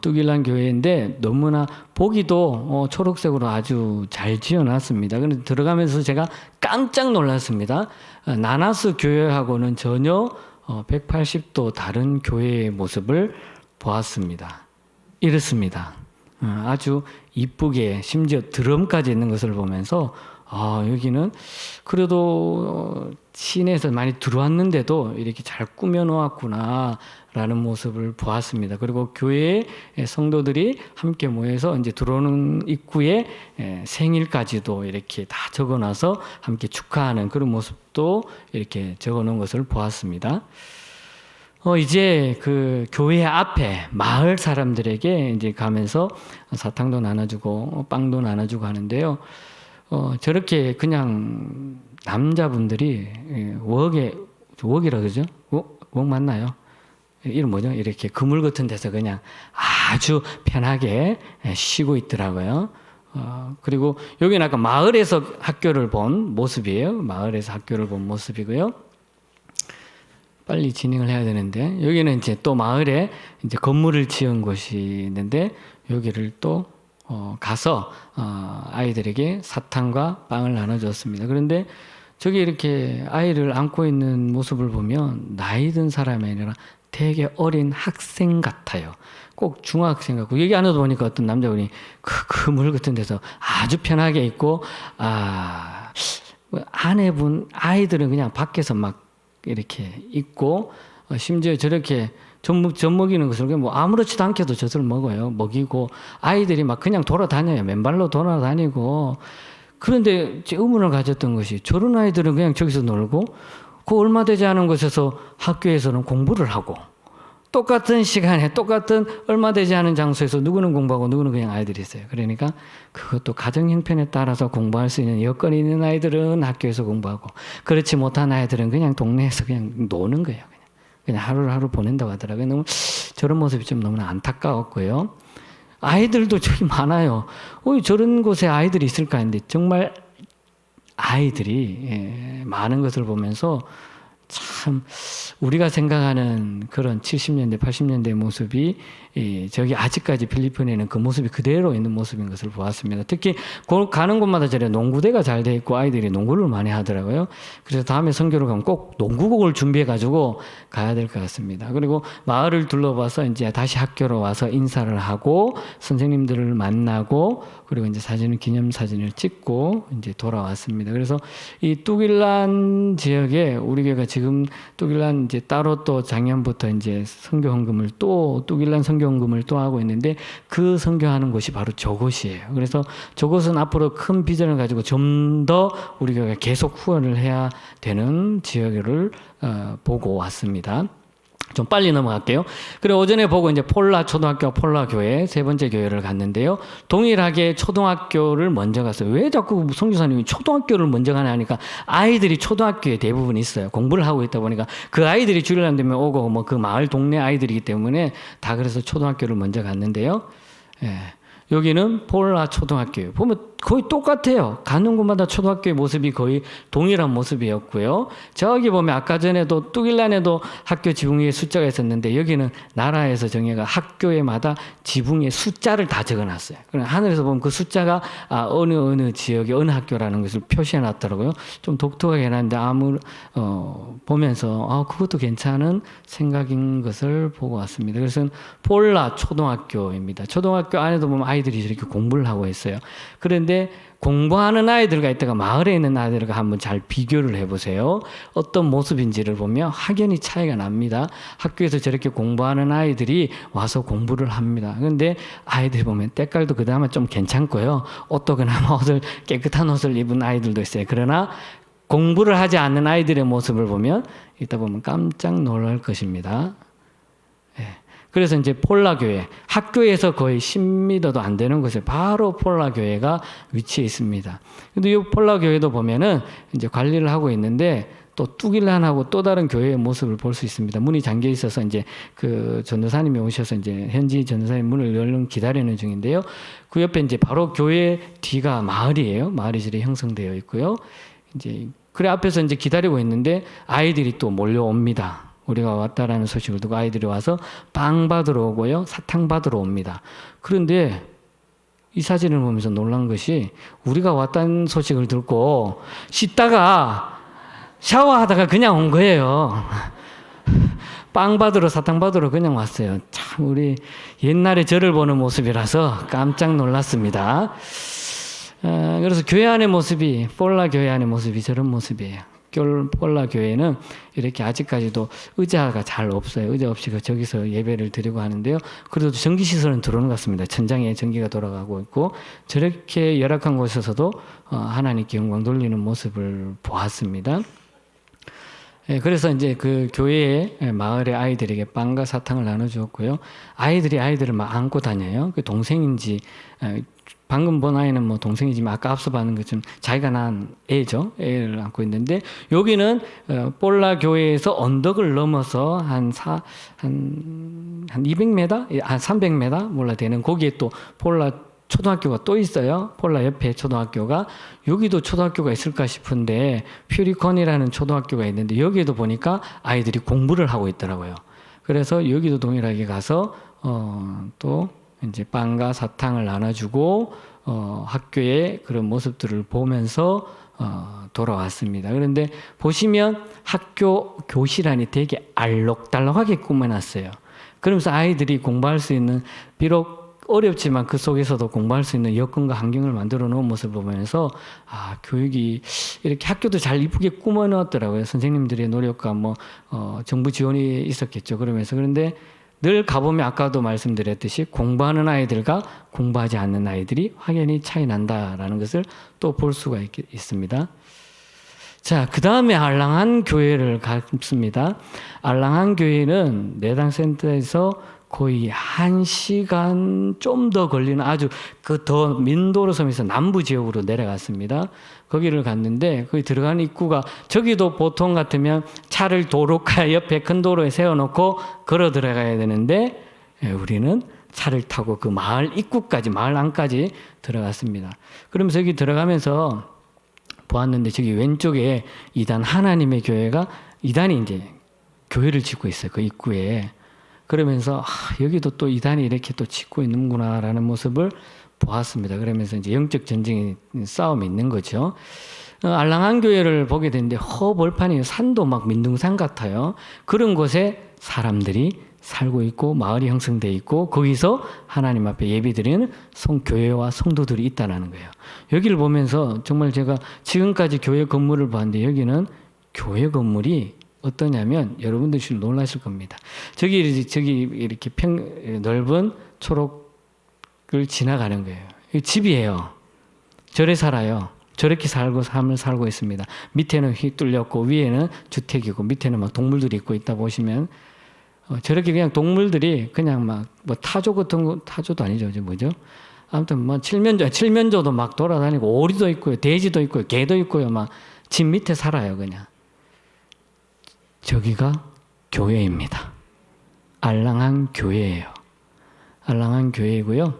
뚝일란 교회인데 너무나 보기도 초록색으로 아주 잘 지어놨습니다. 그런데 들어가면서 제가 깜짝 놀랐습니다. 나나스 교회하고는 전혀 180도 다른 교회의 모습을 보았습니다. 이렇습니다. 아주 이쁘게 심지어 드럼까지 있는 것을 보면서 여기는 그래도 시내에서 많이 들어왔는데도 이렇게 잘 꾸며놓았구나 라는 모습을 보았습니다. 그리고 교회의 성도들이 함께 모여서 이제 들어오는 입구에 생일까지도 이렇게 다 적어놔서 함께 축하하는 그런 모습도 이렇게 적어놓은 것을 보았습니다. 이제 그 교회 앞에 마을 사람들에게 이제 가면서 사탕도 나눠주고 빵도 나눠주고 하는데요. 저렇게 그냥 남자분들이 웍이라 그러죠? 웍 맞나요? 이름 뭐죠? 이렇게 그물 같은 데서 그냥 아주 편하게 쉬고 있더라고요. 그리고 여기는 아까 마을에서 학교를 본 모습이에요. 마을에서 학교를 본 모습이고요. 빨리 진행을 해야 되는데 여기는 이제 또 마을에 이제 건물을 지은 곳이 있는데 여기를 또 가서 아이들에게 사탕과 빵을 나눠줬습니다. 그런데 저기 이렇게 아이를 안고 있는 모습을 보면 나이 든 사람이 아니라 되게 어린 학생 같아요. 꼭 중학생 같고 여기 안에도 보니까 어떤 남자분이 그 그물 같은 데서 아주 편하게 있고 아내분 아이들은 그냥 밖에서 막 이렇게 있고 심지어 저렇게 젖 먹이는 것을 뭐 아무렇지도 않게도 젖을 먹어요. 먹이고 아이들이 막 그냥 돌아다녀요. 맨발로 돌아다니고. 그런데 제 의문을 가졌던 것이 저런 아이들은 그냥 저기서 놀고 그 얼마 되지 않은 곳에서 학교에서는 공부를 하고 똑같은 시간에 똑같은 얼마 되지 않은 장소에서 누구는 공부하고 누구는 그냥 아이들이 있어요. 그러니까 그것도 가정 형편에 따라서 공부할 수 있는 여건이 있는 아이들은 학교에서 공부하고 그렇지 못한 아이들은 그냥 동네에서 그냥 노는 거예요. 그냥 하루를 하루 보낸다고 하더라고요. 너무 저런 모습이 좀 너무나 안타까웠고요. 아이들도 저기 많아요. 저런 곳에 아이들이 있을까 했는데 정말 아이들이 많은 것을 보면서 참 우리가 생각하는 그런 70년대, 80년대 모습이 저기 아직까지 필리핀에는 그 모습이 그대로 있는 모습인 것을 보았습니다. 특히 가는 곳마다 저래 농구대가 잘 돼 있고 아이들이 농구를 많이 하더라고요. 그래서 다음에 선교를 가면 꼭 농구곡을 준비해 가지고 가야 될 것 같습니다. 그리고 마을을 둘러봐서 이제 다시 학교로 와서 인사를 하고 선생님들을 만나고 그리고 이제 기념 사진을 찍고 이제 돌아왔습니다. 그래서 이 뚝일란 지역에 우리 교회가 지금 뚝일란 이제 따로 또 작년부터 이제 선교 헌금을 또 뚝일란 선교 헌금을 또 하고 있는데 그 선교하는 곳이 바로 저곳이에요. 그래서 저곳은 앞으로 큰 비전을 가지고 좀 더 우리 교회가 계속 후원을 해야 되는 지역을 보고 왔습니다. 좀 빨리 넘어갈게요. 그리고 오전에 보고 이제 폴라 초등학교, 폴라 교회 세 번째 교회를 갔는데요. 동일하게 초등학교를 먼저 갔어요. 왜 자꾸 성교사님이 초등학교를 먼저 가냐 하니까 아이들이 초등학교에 대부분 있어요. 공부를 하고 있다 보니까 그 아이들이 주일날 되면 오고 뭐 그 마을 동네 아이들이기 때문에 다 그래서 초등학교를 먼저 갔는데요. 예. 여기는 폴라 초등학교예요. 보면 거의 똑같아요. 가는 곳마다 초등학교의 모습이 거의 동일한 모습이었고요. 저기 보면 아까 전에도 뚝일란에도 학교 지붕 위에 숫자가 있었는데 여기는 나라에서 정해가 학교에마다 지붕에 숫자를 다 적어놨어요. 그럼 하늘에서 보면 그 숫자가 어느 지역의 어느 학교라는 것을 표시해놨더라고요. 좀 독특하게 해놨는데 보면서 그것도 괜찮은 생각인 것을 보고 왔습니다. 그래서 폴라 초등학교입니다. 초등학교 안에도 보면 아이들이 이렇게 공부를 하고 있어요. 그런데 공부하는 아이들과 있다가 마을에 있는 아이들과 한번 잘 비교를 해보세요. 어떤 모습인지를 보면 확연히 차이가 납니다. 학교에서 저렇게 공부하는 아이들이 와서 공부를 합니다. 그런데 아이들 보면 때깔도 그나마 좀 괜찮고요. 옷도 그나마 깨끗한 옷을 입은 아이들도 있어요. 그러나 공부를 하지 않는 아이들의 모습을 보면 이따 보면 깜짝 놀랄 것입니다. 그래서 이제 폴라 교회, 학교에서 거의 10m도 안 되는 곳에 바로 폴라 교회가 위치해 있습니다. 근데 이 폴라 교회도 보면은 이제 관리를 하고 있는데 또 뚝일란하고 또 다른 교회의 모습을 볼 수 있습니다. 문이 잠겨 있어서 이제 그 전도사님이 오셔서 이제 현지 전도사님 문을 열는 기다리는 중인데요. 그 옆에 이제 바로 교회 뒤가 마을이에요. 마을이 저렇게 형성되어 있고요. 이제 그래 앞에서 이제 기다리고 있는데 아이들이 또 몰려옵니다. 우리가 왔다라는 소식을 듣고 아이들이 와서 빵 받으러 오고요. 사탕 받으러 옵니다. 그런데 이 사진을 보면서 놀란 것이 우리가 왔다는 소식을 듣고 씻다가 샤워하다가 그냥 온 거예요. 빵 받으러 사탕 받으러 그냥 왔어요. 참 우리 옛날에 저를 보는 모습이라서 깜짝 놀랐습니다. 그래서 교회 안의 모습이 폴라 교회 안의 모습이 저런 모습이에요. 폴라 교회는 이렇게 아직까지도 의자가 잘 없어요. 의자 없이 저기서 예배를 드리고 하는데요. 그래도 전기시설은 들어오는 것 같습니다. 천장에 전기가 돌아가고 있고 저렇게 열악한 곳에서도 하나님께 영광 돌리는 모습을 보았습니다. 그래서 이제 그 교회의 마을의 아이들에게 빵과 사탕을 나눠주었고요. 아이들이 아이들을 막 안고 다녀요. 그 동생인지 방금 본 아이는 뭐 동생이지만 아까 앞서 봤는 것처럼 자기가 낳은 애죠. 애를 안고 있는데 여기는 폴라 교회에서 언덕을 넘어서 한 200m, 한 300m 몰라 되는 거기에 또 폴라 초등학교가 또 있어요. 폴라 옆에 초등학교가 여기도 초등학교가 있을까 싶은데 퓨리콘이라는 초등학교가 있는데 여기에도 보니까 아이들이 공부를 하고 있더라고요. 그래서 여기도 동일하게 가서 또 이제 빵과 사탕을 나눠주고 학교의 그런 모습들을 보면서 돌아왔습니다. 그런데 보시면 학교 교실 안이 되게 알록달록하게 꾸며놨어요. 그러면서 아이들이 공부할 수 있는 비록 어렵지만 그 속에서도 공부할 수 있는 여건과 환경을 만들어 놓은 모습을 보면서 교육이 이렇게 학교도 잘 이쁘게 꾸며 넣었더라고요. 선생님들의 노력과 정부 지원이 있었겠죠. 그런데 늘 가보면 아까도 말씀드렸듯이 공부하는 아이들과 공부하지 않는 아이들이 확연히 차이 난다라는 것을 또 볼 수가 있습니다. 자, 그 다음에 알랑한 교회를 갔습니다. 알랑한 교회는 내당센터에서 거의 1시간 좀 더 걸리는 아주 더 민도로 섬에서 남부 지역으로 내려갔습니다. 거기를 갔는데 거기 들어가는 입구가 저기도 보통 같으면 차를 도로가 옆에 큰 도로에 세워놓고 걸어 들어가야 되는데 우리는 차를 타고 그 마을 입구까지 마을 안까지 들어갔습니다. 그러면서 여기 들어가면서 보았는데 저기 왼쪽에 이단 하나님의 교회가 이단이 이제 교회를 짓고 있어요. 그 입구에. 그러면서 여기도 또 이단이 이렇게 또 짓고 있는구나라는 모습을 보았습니다. 그러면서 이제 영적 전쟁의 싸움이 있는 거죠. 알랑한 교회를 보게 되는데 허벌판이에요. 산도 막 민둥산 같아요. 그런 곳에 사람들이 살고 있고 마을이 형성되어 있고 거기서 하나님 앞에 예배드리는 교회와 성도들이 있다는 거예요. 여기를 보면서 정말 제가 지금까지 교회 건물을 봤는데 여기는 교회 건물이 어떠냐면 여러분들이 놀라실 겁니다. 저기 이렇게 넓은 초록을 지나가는 거예요. 집이에요. 절에 살아요. 저렇게 삶을 살고 있습니다. 밑에는 휘 뚫렸고 위에는 주택이고 밑에는 막 동물들이 있고 있다 보시면 저렇게 그냥 동물들이 그냥 막 뭐 타조 같은 거, 타조도 아니죠. 이제 뭐죠? 아무튼 뭐 칠면조도 막 돌아다니고 오리도 있고요. 돼지도 있고요. 개도 있고요. 막 집 밑에 살아요. 그냥. 저기가 교회입니다. 알랑한 교회예요. 알랑한 교회이고요.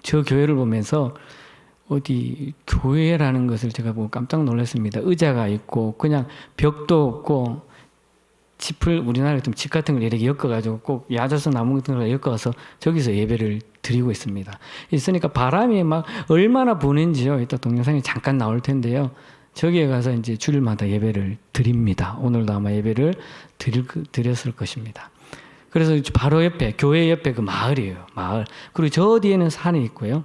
저 교회를 보면서 어디 교회라는 것을 제가 보고 깜짝 놀랐습니다. 의자가 있고 그냥 벽도 없고 짚을 우리나라에 좀 집 같은 걸 이렇게 엮어가지고 꼭 야자수 나무 같은 걸 엮어서 저기서 예배를 드리고 있습니다. 있으니까 바람이 막 얼마나 부는지요. 이따 동영상이 잠깐 나올 텐데요. 저기에 가서 이제 주일마다 예배를 드립니다. 오늘도 아마 예배를 드렸을 것입니다. 그래서 바로 옆에 교회 옆에 그 마을이에요. 마을. 그리고 저 뒤에는 산이 있고요.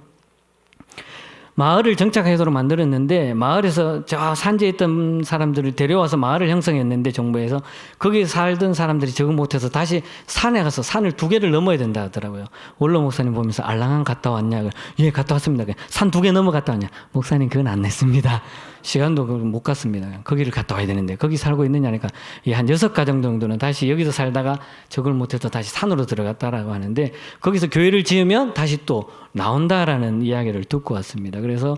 마을을 정착하도록 만들었는데 마을에서 저 산지에 있던 사람들을 데려와서 마을을 형성했는데 정부에서 거기 살던 사람들이 적응 못해서 다시 산에 가서 산을 2개를 넘어야 된다 하더라고요. 원로 목사님 보면서 알랑한 갔다 왔냐? 예, 갔다 왔습니다. 산 2개 넘어 갔다 왔냐? 목사님 그건 안 냈습니다. 시간도 못 갔습니다. 거기를 갔다 와야 되는데 거기 살고 있느냐니까 한 6가정 정도는 다시 여기서 살다가 적응을 못해서 다시 산으로 들어갔다라고 하는데 거기서 교회를 지으면 다시 또 나온다라는 이야기를 듣고 왔습니다. 그래서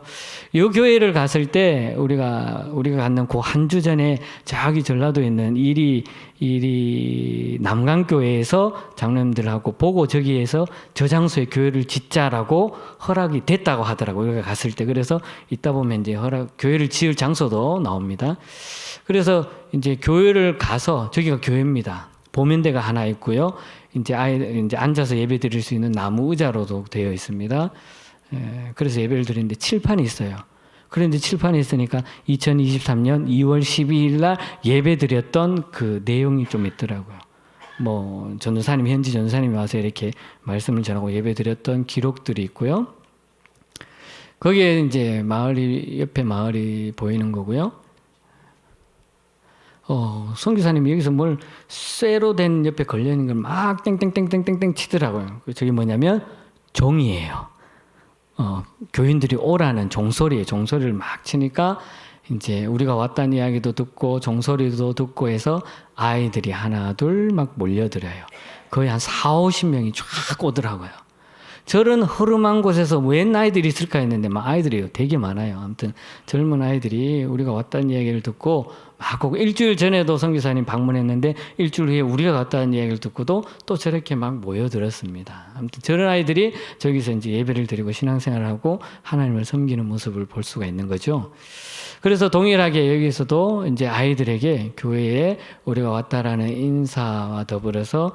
이 교회를 갔을 때 우리가 갔는 그 한 주 전에 저기 전라도에 있는 이리 남강교회에서 장로님들하고 보고 저기에서 저 장소에 교회를 짓자라고 허락이 됐다고 하더라고요. 우리가 갔을 때. 그래서 이따 보면 이제 교회를 지을 장소도 나옵니다. 그래서 이제 교회를 가서 저기가 교회입니다. 보면대가 하나 있고요. 이제 앉아서 예배 드릴 수 있는 나무 의자로도 되어 있습니다. 그래서 예배를 드리는데 칠판이 있어요. 그런데 칠판이 있으니까 2023년 2월 12일 날 예배 드렸던 그 내용이 좀 있더라고요. 뭐 현지 전도사님이 와서 이렇게 말씀을 전하고 예배 드렸던 기록들이 있고요. 거기에 이제 옆에 마을이 보이는 거고요. 선교사님이 여기서 뭘 쇠로 된 옆에 걸려있는 걸 막 땡땡땡땡땡땡 치더라고요. 저게 뭐냐면 종이에요. 교인들이 오라는 종소리예요. 종소리를 막 치니까 이제 우리가 왔다는 이야기도 듣고 종소리도 듣고 해서 아이들이 하나 둘 막 몰려들어요. 거의 한 40-50명이 쫙 오더라고요. 저런 허름한 곳에서 웬 아이들이 있을까 했는데 막 아이들이 되게 많아요. 아무튼 젊은 아이들이 우리가 왔다는 이야기를 듣고 막 꼭 일주일 전에도 선교사님 방문했는데 일주일 후에 우리가 갔다는 이야기를 듣고도 또 저렇게 막 모여들었습니다. 아무튼 저런 아이들이 저기서 이제 예배를 드리고 신앙생활을 하고 하나님을 섬기는 모습을 볼 수가 있는 거죠. 그래서 동일하게 여기서도 이제 아이들에게 교회에 우리가 왔다라는 인사와 더불어서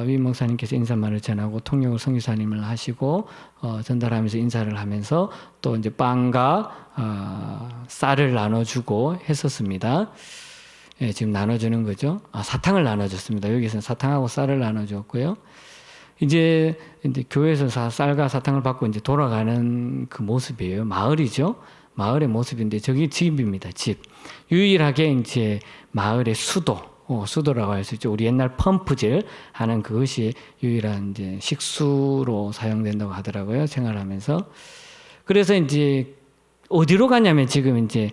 위 목사님께서 인사말을 전하고 통역을 선교사님을 하시고 전달하면서 인사를 하면서 또 이제 빵과 쌀을 나눠주고 했었습니다. 예, 지금 나눠주는 거죠. 사탕을 나눠줬습니다. 여기서는 사탕하고 쌀을 나눠줬고요. 이제 교회에서 쌀과 사탕을 받고 이제 돌아가는 그 모습이에요. 마을이죠. 마을의 모습인데 저기 집입니다. 집. 유일하게 이제 마을의 수도라고 할 수 있죠. 우리 옛날 펌프질 하는 그것이 유일한 이제 식수로 사용된다고 하더라고요. 생활하면서. 그래서 이제 어디로 가냐면 지금 이제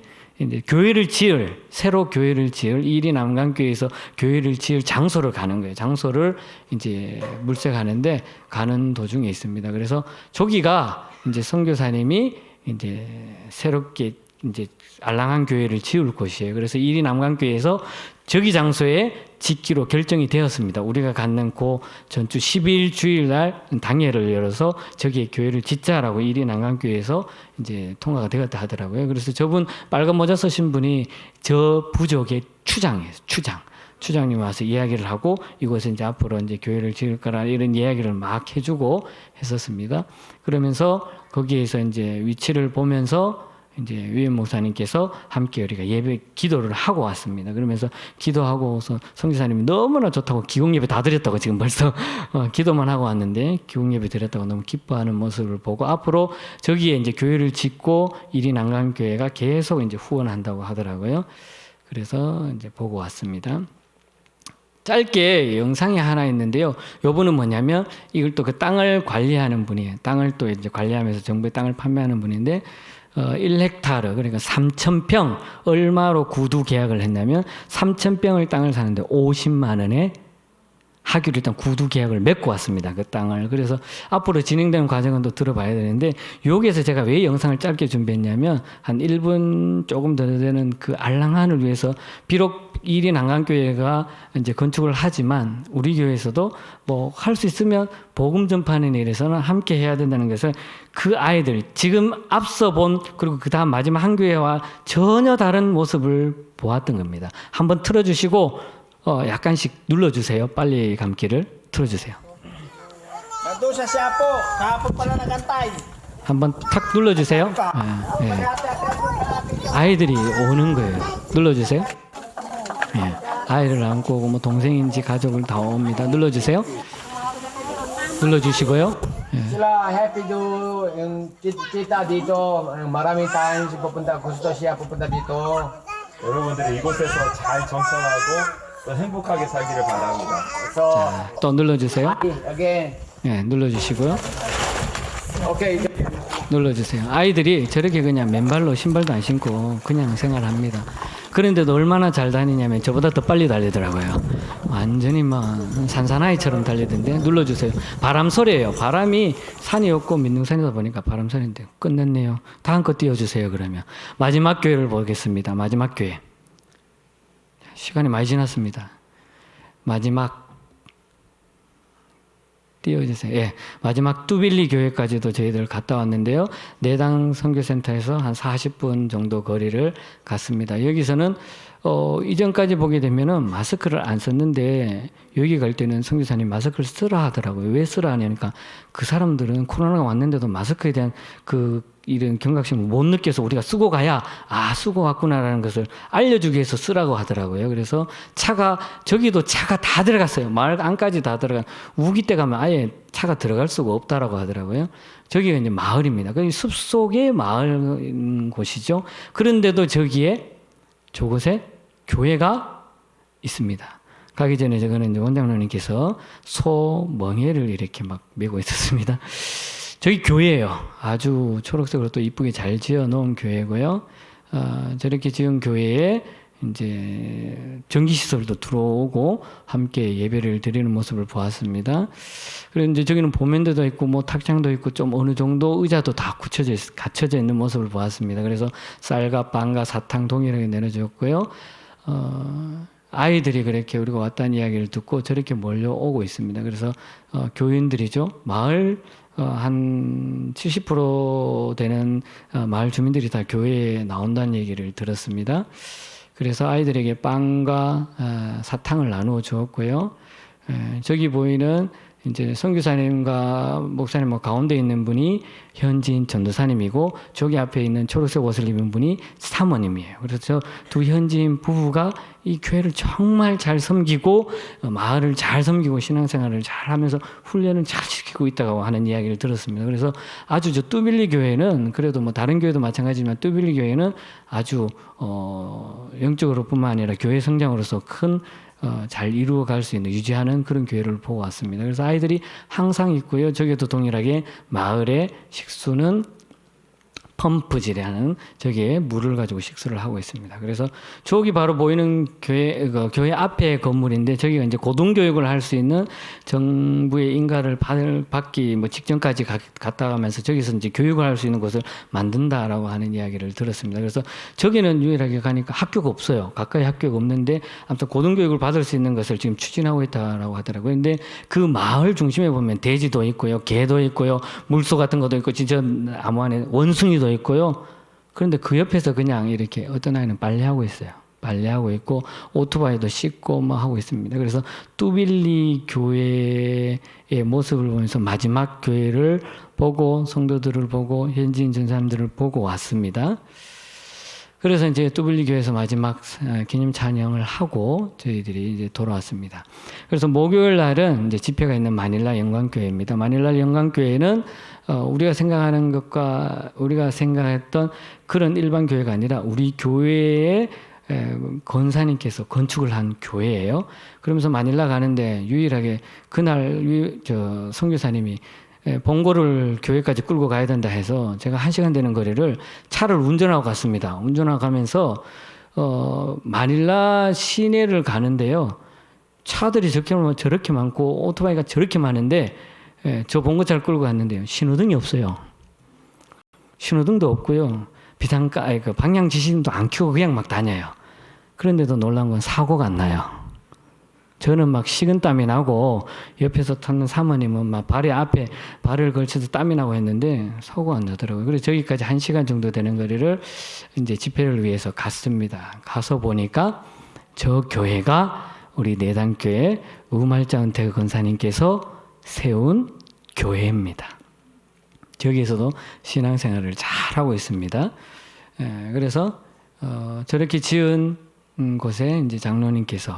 새로 교회를 지을 이리 남강교회에서 교회를 지을 장소를 가는 거예요. 장소를 이제 물색하는데 가는 도중에 있습니다. 그래서 저기가 이제 선교사님이 이제 새롭게 이제 알랑한 교회를 지을 곳이에요. 그래서 이리 남강교회에서 저기 장소에 짓기로 결정이 되었습니다. 우리가 갖는 그 전주 12일 주일날 당회를 열어서 저기에 교회를 짓자라고 이리 남강교회에서 이제 통과가 되었다 하더라고요. 그래서 저분 빨간 모자 쓰신 분이 저 부족의 추장이에요. 추장님 와서 이야기를 하고 이곳에 이제 앞으로 이제 교회를 지을 거라 이런 이야기를 막 해주고 했었습니다. 그러면서 거기에서 이제 위치를 보면서 이제 위원 목사님께서 함께 우리가 기도를 하고 왔습니다. 그러면서 기도하고서 선교사님이 너무나 좋다고 기공예배 다 드렸다고 지금 벌써 기도만 하고 왔는데 기공예배 드렸다고 너무 기뻐하는 모습을 보고 앞으로 저기에 이제 교회를 짓고 이리 남강교회가 계속 이제 후원한다고 하더라고요. 그래서 이제 보고 왔습니다. 짧게 영상이 하나 있는데요. 요분은 뭐냐면 이걸 또 그 땅을 관리하는 분이에요. 땅을 또 이제 관리하면서 정부의 땅을 판매하는 분인데 1헥타르 그러니까 3,000평 얼마로 구두 계약을 했냐면 3,000평을 땅을 사는데 50만 원에 하기로 일단 구두 계약을 맺고 왔습니다. 그 땅을. 그래서 앞으로 진행되는 과정은 또 들어봐야 되는데 여기에서 제가 왜 영상을 짧게 준비했냐면 한 1분 조금 더 되는 그 알랑한을 위해서 비록 1인 한강교회가 이제 건축을 하지만 우리 교회에서도 뭐 할 수 있으면 복음 전파하는 일에서는 함께 해야 된다는 것을 그 아이들 지금 앞서 본 그리고 그 다음 마지막 한 교회와 전혀 다른 모습을 보았던 겁니다. 한번 틀어주시고 약간씩 눌러주세요. 빨리 감기를 틀어주세요. 한번 탁 눌러주세요. 예, 예. 아이들이 오는 거예요. 눌러주세요. 예. 아이를 안고 오고 뭐 동생인지 가족을 다 옵니다. 눌러주세요. 눌러주시고요. 예. Sila happy do yung kita dito. Maraming times pupunta, gusto siya pupunta dito. 여러분들이 이곳에서 잘 정착하고 또 행복하게 살기를 바랍니다. So, 자, 또 눌러주세요. again. 예, 눌러주시고요. Okay. 눌러주세요. 아이들이 저렇게 그냥 맨발로 신발도 안 신고 그냥 생활합니다. 그런데도 얼마나 잘 다니냐면 저보다 더 빨리 달리더라고요. 완전히 막 산사나이처럼 달리던데 눌러주세요. 바람 소리예요. 바람이 산이 없고 민둥산이다 보니까 바람 소리인데 끝냈네요. 다음 거 띄워주세요. 그러면 마지막 교회를 보겠습니다. 마지막 교회. 시간이 많이 지났습니다. 마지막 띄워주세요. 예, 마지막 뚜빌리 교회까지도 저희들 갔다 왔는데요. 내당 선교센터에서 한 40분 정도 거리를 갔습니다. 여기서는 이전까지 보게 되면은 마스크를 안 썼는데 여기 갈 때는 선교사님 마스크를 쓰라 하더라고요. 왜 쓰라 하냐니까 그 사람들은 코로나가 왔는데도 마스크에 대한 이런 경각심을 못 느껴서 우리가 쓰고 가야 쓰고 왔구나라는 것을 알려주기 위해서 쓰라고 하더라고요. 그래서 저기도 차가 다 들어갔어요. 마을 안까지 다 들어간 우기 때 가면 아예 차가 들어갈 수가 없다라고 하더라고요. 저기가 이제 마을입니다. 그 숲속의 마을 곳이죠. 그런데도 저곳에 교회가 있습니다. 가기 전에 저거는 이제 원장로님께서 소멍에를 이렇게 막 메고 있었습니다. 저기 교회예요. 아주 초록색으로 또 이쁘게 잘 지어 놓은 교회고요. 저렇게 지은 교회에 이제 전기시설도 들어오고 함께 예배를 드리는 모습을 보았습니다. 그리고 이제 저기는 보면대도 있고 뭐 탁장도 있고 좀 어느 정도 의자도 다 갖춰져 있는 모습을 보았습니다. 그래서 쌀과 빵과 사탕 동일하게 내려줬고요. 아이들이 그렇게 우리가 왔다는 이야기를 듣고 저렇게 몰려오고 있습니다. 그래서 교인들이죠. 마을 한 70% 되는 마을 주민들이 다 교회에 나온다는 얘기를 들었습니다. 그래서 아이들에게 빵과 사탕을 나누어 주었고요. 저기 보이는 이제 선교사님과 목사님 가운데 있는 분이 현지인 전도사님이고 저기 앞에 있는 초록색 옷을 입은 분이 사모님이에요. 그래서 저 두 현지인 부부가 이 교회를 정말 잘 섬기고 마을을 잘 섬기고 신앙생활을 잘 하면서 훈련을 잘 시키고 있다고 하는 이야기를 들었습니다. 그래서 아주 저 뚜빌리 교회는 그래도 뭐 다른 교회도 마찬가지지만 뚜빌리 교회는 아주 영적으로뿐만 아니라 교회 성장으로서 큰 잘 이루어갈 수 있는 유지하는 그런 교회를 보고 왔습니다. 그래서 아이들이 항상 있고요. 저기도 동일하게 마을의 식수는 펌프질에 하는 저기에 물을 가지고 식수를 하고 있습니다. 그래서 저기 바로 보이는 교회 앞에 건물인데 저기가 이제 고등교육을 할 수 있는 정부의 인가를 받기 직전까지 갔다 가면서 저기서 이제 교육을 할 수 있는 곳을 만든다라고 하는 이야기를 들었습니다. 그래서 저기는 유일하게 가니까 학교가 없어요. 가까이 학교가 없는데 아무튼 고등교육을 받을 수 있는 것을 지금 추진하고 있다라고 하더라고요. 근데 그 마을 중심에 보면 돼지도 있고요. 개도 있고요. 물소 같은 것도 있고 진짜 나무 안에 원숭이도 있고요. 그런데 그 옆에서 그냥 이렇게 어떤 아이는 빨래하고 있어요. 빨래하고 있고 오토바이도 씻고 뭐 하고 있습니다. 그래서 뚜빌리 교회의 모습을 보면서 마지막 교회를 보고 성도들을 보고 현지인 전사님들을 보고 왔습니다. 그래서 이제 뚜빌리 교회에서 마지막 기념 찬양을 하고 저희들이 이제 돌아왔습니다. 그래서 목요일 날은 이제 집회가 있는 마닐라 영광교회입니다. 마닐라 영광교회는 우리가 생각하는 것과 우리가 생각했던 그런 일반 교회가 아니라 우리 교회의 권사님께서 건축을 한 교회예요. 그러면서 마닐라 가는데 유일하게 그날 선교사님이 봉고를 교회까지 끌고 가야 된다 해서 제가 1시간 되는 거리를 차를 운전하고 갔습니다. 운전하고 가면서 마닐라 시내를 가는데요. 차들이 저렇게 많고 오토바이가 저렇게 많은데 저 봉고차를 끌고 갔는데요. 신호등이 없어요. 신호등도 없고요. 그 방향 지시등도 안 켜고 그냥 막 다녀요. 그런데도 놀라운 건 사고가 안 나요. 저는 막 식은땀이 나고 옆에서 타는 사모님은 막 발에 앞에 발을 걸쳐서 땀이 나고 했는데 사고가 안 나더라고요. 그래서 저기까지 1시간 정도 되는 거리를 이제 집회를 위해서 갔습니다. 가서 보니까 저 교회가 우리 내당교회 우말자 은퇴 권사님께서 세운 교회입니다. 저기에서도 신앙생활을 잘 하고 있습니다. 그래서 저렇게 지은 곳에 이제 장로님께서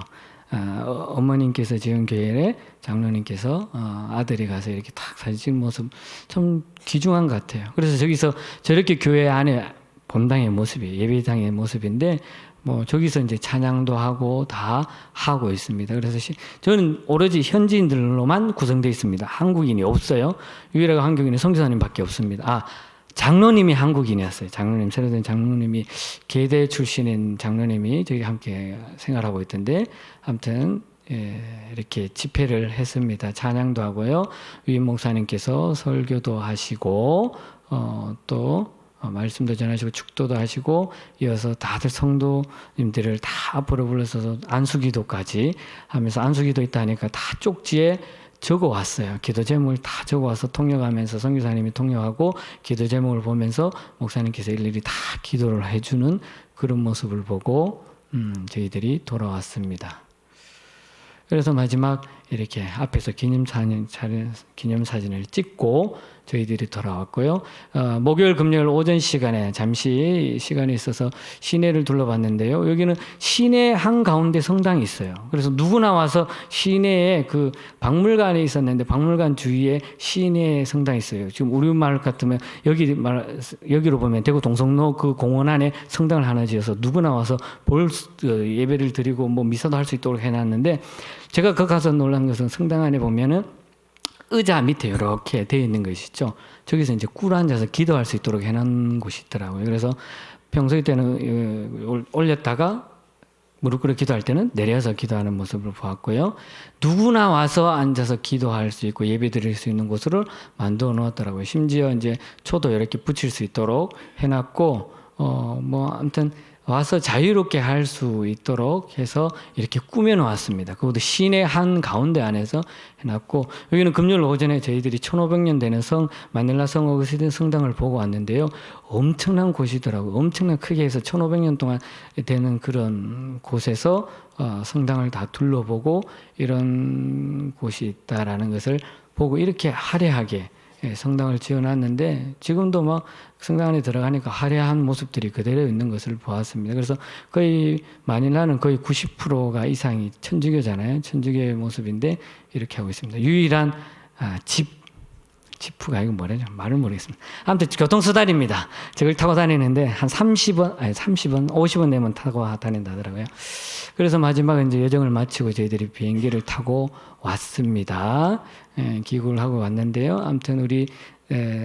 어머님께서 지은 교회에 장로님께서 아들이 가서 이렇게 탁 사진 찍은 모습 참 귀중한 것 같아요. 그래서 저기서 저렇게 교회 안에 본당의 모습이 예배당의 모습인데 뭐 저기서 이제 찬양도 하고 다 하고 있습니다. 그래서 저는 오로지 현지인들로만 구성되어 있습니다. 한국인이 없어요. 유일하게 한국인은 선교사님밖에 없습니다. 장로님이 한국인이었어요. 장로님, 새로 된 장로님이 계대 출신인 장로님이 저기 함께 생활하고 있던데 아무튼 이렇게 집회를 했습니다. 찬양도 하고요. 위임 목사님께서 설교도 하시고 또 말씀도 전하시고 축도도 하시고 이어서 다들 성도님들을 다 앞으로 불러서 안수기도까지 하면서 안수기도 있다 하니까 다 쪽지에 적어 왔어요. 기도 제목을 다 적어 와서 통역하면서 선교사님이 통역하고 기도 제목을 보면서 목사님께서 일일이 다 기도를 해주는 그런 모습을 보고 저희들이 돌아왔습니다. 그래서 마지막 이렇게 앞에서 기념사진을 찍고 저희들이 돌아왔고요. 목요일, 금요일 오전 시간에 잠시 시간이 있어서 시내를 둘러봤는데요. 여기는 시내 한가운데 성당이 있어요. 그래서 누구나 와서 시내에 그 박물관에 있었는데 박물관 주위에 시내 성당이 있어요. 지금 우리 마을 같으면 여기로 보면 대구 동성로 그 공원 안에 성당을 하나 지어서 누구나 와서 예배를 드리고 뭐 미사도 할 수 있도록 해놨는데 제가 거기 가서 놀란 것은 성당 안에 보면은 의자 밑에 이렇게 되어 있는 것이죠. 저기서 이제 꿇어 앉아서 기도할 수 있도록 해놓은 곳이 있더라고요. 그래서 평소에 때는 올렸다가 무릎 꿇어 기도할 때는 내려서 기도하는 모습을 보았고요. 누구나 와서 앉아서 기도할 수 있고 예배 드릴 수 있는 곳으로 만들어 놓았더라고요. 심지어 이제 초도 이렇게 붙일 수 있도록 해놨고, 뭐 아무튼 와서 자유롭게 할 수 있도록 해서 이렇게 꾸며 놓았습니다. 그것도 시내 한 가운데 안에서 해놨고, 여기는 금요일 오전에 저희들이 1500년 되는 마닐라 성 어거스틴 성당을 보고 왔는데요. 엄청난 곳이더라고요. 엄청난 크게 해서 1500년 동안 되는 그런 곳에서 성당을 다 둘러보고 이런 곳이 있다라는 것을 보고 이렇게 화려하게 성당을 지어놨는데 지금도 막 성당 안에 들어가니까 화려한 모습들이 그대로 있는 것을 보았습니다. 그래서 거의 마닐라는 거의 90%가 이상이 천주교잖아요. 천주교의 모습인데 이렇게 하고 있습니다. 유일한 지프가 이거 뭐래죠? 말을 모르겠습니다. 아무튼 교통수단입니다. 저걸 타고 다니는데 한 50원 내면 타고 다닌다 하더라고요. 그래서 마지막 이제 여정을 마치고 저희들이 비행기를 타고 왔습니다. 귀국을 하고 왔는데요. 아무튼 우리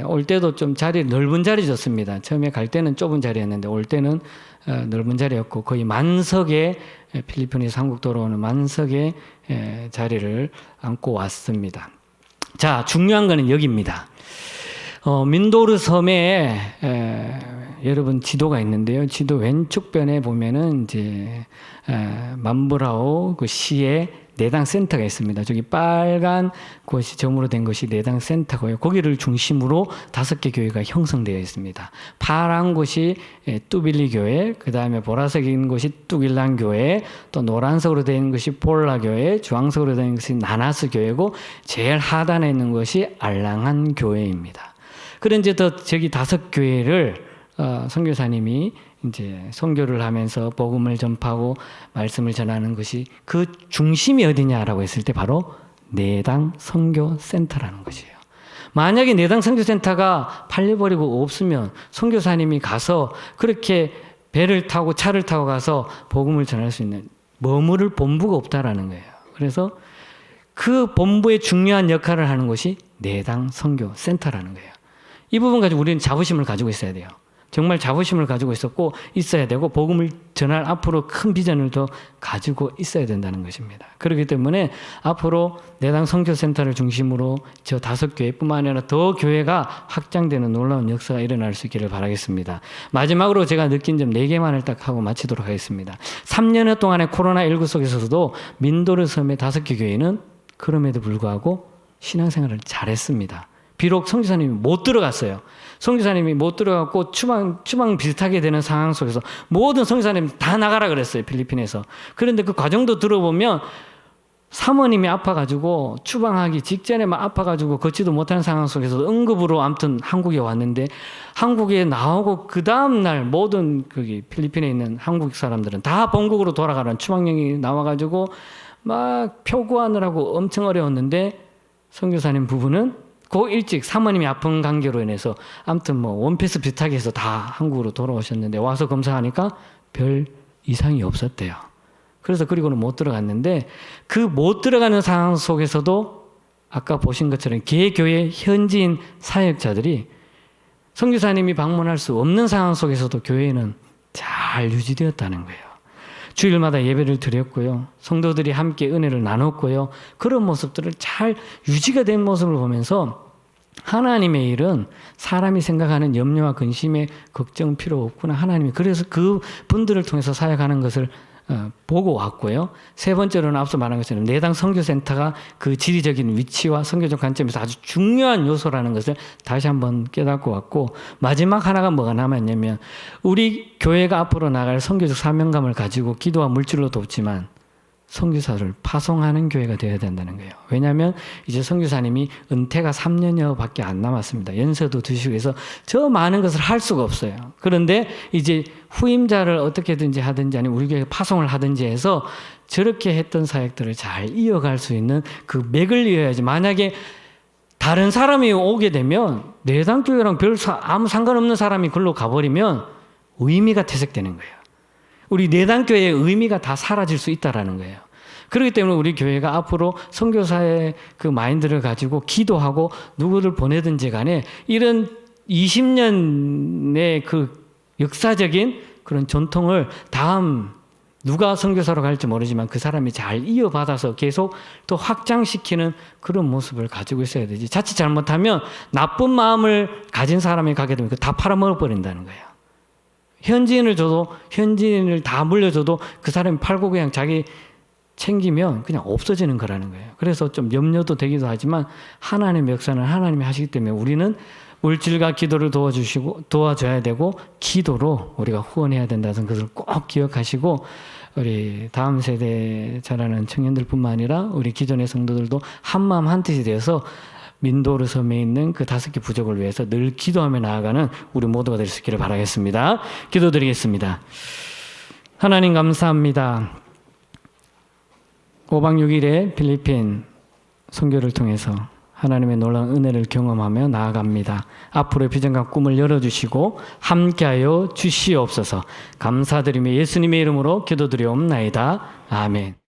올 때도 좀 넓은 자리 줬습니다. 처음에 갈 때는 좁은 자리였는데 올 때는 넓은 자리였고 거의 만석의 필리핀에서 한국 돌아오는 만석의 자리를 앉고 왔습니다. 자, 중요한 거는 여기입니다. 민도르 섬에 여러분 지도가 있는데요. 지도 왼쪽 변에 보면은 이제 만브라오 그 시의 내당 센터가 있습니다. 저기 빨간 곳이 점으로 된 것이 내당 센터고요. 거기를 중심으로 5개 교회가 형성되어 있습니다. 파란 곳이 뚜빌리 교회, 그 다음에 보라색인 곳이 뚜길란 교회, 또 노란색으로 된 것이 폴라 교회, 주황색으로 된 것이 나나스 교회고 제일 하단에 있는 것이 알랑한 교회입니다. 그런 이제 저기 5교회를 선교사님이 이제 선교를 하면서 복음을 전파하고 말씀을 전하는 것이 그 중심이 어디냐라고 했을 때 바로 내당 선교센터라는 것이에요. 만약에 내당 선교센터가 팔려버리고 없으면 선교사님이 가서 그렇게 배를 타고 차를 타고 가서 복음을 전할 수 있는 머무를 본부가 없다라는 거예요. 그래서 그 본부의 중요한 역할을 하는 것이 내당 선교센터라는 거예요. 이 부분 가지고 우리는 자부심을 가지고 있어야 돼요. 정말 자부심을 가지고 있어야 되고 복음을 전할 앞으로 큰 비전을 더 가지고 있어야 된다는 것입니다. 그렇기 때문에 앞으로 내당 선교센터를 중심으로 저 5교회뿐만 아니라 더 교회가 확장되는 놀라운 역사가 일어날 수 있기를 바라겠습니다. 마지막으로 제가 느낀 점 4개만을 딱 하고 마치도록 하겠습니다. 3년 동안의 코로나19 속에서도 민도르 섬의 5개 교회는 그럼에도 불구하고 신앙생활을 잘했습니다. 비록 선교사님이 못 들어갔어요. 선교사님이 못 들어갔고 추방 비슷하게 되는 상황 속에서 모든 선교사님 다 나가라 그랬어요. 필리핀에서. 그런데 그 과정도 들어보면 사모님이 아파가지고 추방하기 직전에 막 아파가지고 걷지도 못하는 상황 속에서 응급으로 아무튼 한국에 왔는데 한국에 나오고 그 다음날 모든 거기 필리핀에 있는 한국 사람들은 다 본국으로 돌아가라는 추방령이 나와가지고 막 표구하느라고 엄청 어려웠는데 선교사님 부부는 그 일찍 사모님이 아픈 관계로 인해서 아무튼 뭐 원피스 비슷하게 해서 다 한국으로 돌아오셨는데 와서 검사하니까 별 이상이 없었대요. 그래서 그리고는 못 들어갔는데 그 못 들어가는 상황 속에서도 아까 보신 것처럼 개교의 현지인 사역자들이 선교사님이 방문할 수 없는 상황 속에서도 교회는 잘 유지되었다는 거예요. 주일마다 예배를 드렸고요. 성도들이 함께 은혜를 나눴고요. 그런 모습들을 잘 유지가 된 모습을 보면서 하나님의 일은 사람이 생각하는 염려와 근심에 걱정 필요 없구나. 하나님이 그래서 그 분들을 통해서 사역하는 것을 보고 왔고요. 세 번째로는 앞서 말한 것처럼 내당 선교센터가 그 지리적인 위치와 선교적 관점에서 아주 중요한 요소라는 것을 다시 한번 깨닫고 왔고 마지막 하나가 뭐가 남았냐면 우리 교회가 앞으로 나갈 선교적 사명감을 가지고 기도와 물질로 돕지만 선교사를 파송하는 교회가 되어야 된다는 거예요. 왜냐하면 이제 선교사님이 은퇴가 3년여밖에 안 남았습니다. 연세도 드시고 해서 저 많은 것을 할 수가 없어요. 그런데 이제 후임자를 어떻게든지 하든지 아니면 우리 교회에 파송을 하든지 해서 저렇게 했던 사역들을 잘 이어갈 수 있는 그 맥을 이어야지. 만약에 다른 사람이 오게 되면 내당교회랑 아무 상관없는 사람이 글로 가버리면 의미가 퇴색되는 거예요. 우리 내당교회의 의미가 다 사라질 수 있다라는 거예요. 그렇기 때문에 우리 교회가 앞으로 선교사의 그 마인드를 가지고 기도하고 누구를 보내든지 간에 이런 20년의 그 역사적인 그런 전통을 다음 누가 선교사로 갈지 모르지만 그 사람이 잘 이어받아서 계속 또 확장시키는 그런 모습을 가지고 있어야 되지. 자칫 잘못하면 나쁜 마음을 가진 사람이 가게 되면 다 팔아먹어버린다는 거예요. 현지인을 다 물려줘도 그 사람이 팔고 그냥 자기 챙기면 그냥 없어지는 거라는 거예요. 그래서 좀 염려도 되기도 하지만 하나님의 역사는 하나님이 하시기 때문에 우리는 물질과 기도를 도와줘야 되고 기도로 우리가 후원해야 된다는 것을 꼭 기억하시고 우리 다음 세대 자라는 청년들뿐만 아니라 우리 기존의 성도들도 한마음 한뜻이 되어서 민도르 섬에 있는 그 5개 부족을 위해서 늘 기도하며 나아가는 우리 모두가 될 수 있기를 바라겠습니다. 기도드리겠습니다. 하나님 감사합니다. 5박 6일의 필리핀 선교를 통해서 하나님의 놀라운 은혜를 경험하며 나아갑니다. 앞으로의 비전과 꿈을 열어주시고 함께하여 주시옵소서. 감사드리며 예수님의 이름으로 기도드리옵나이다. 아멘.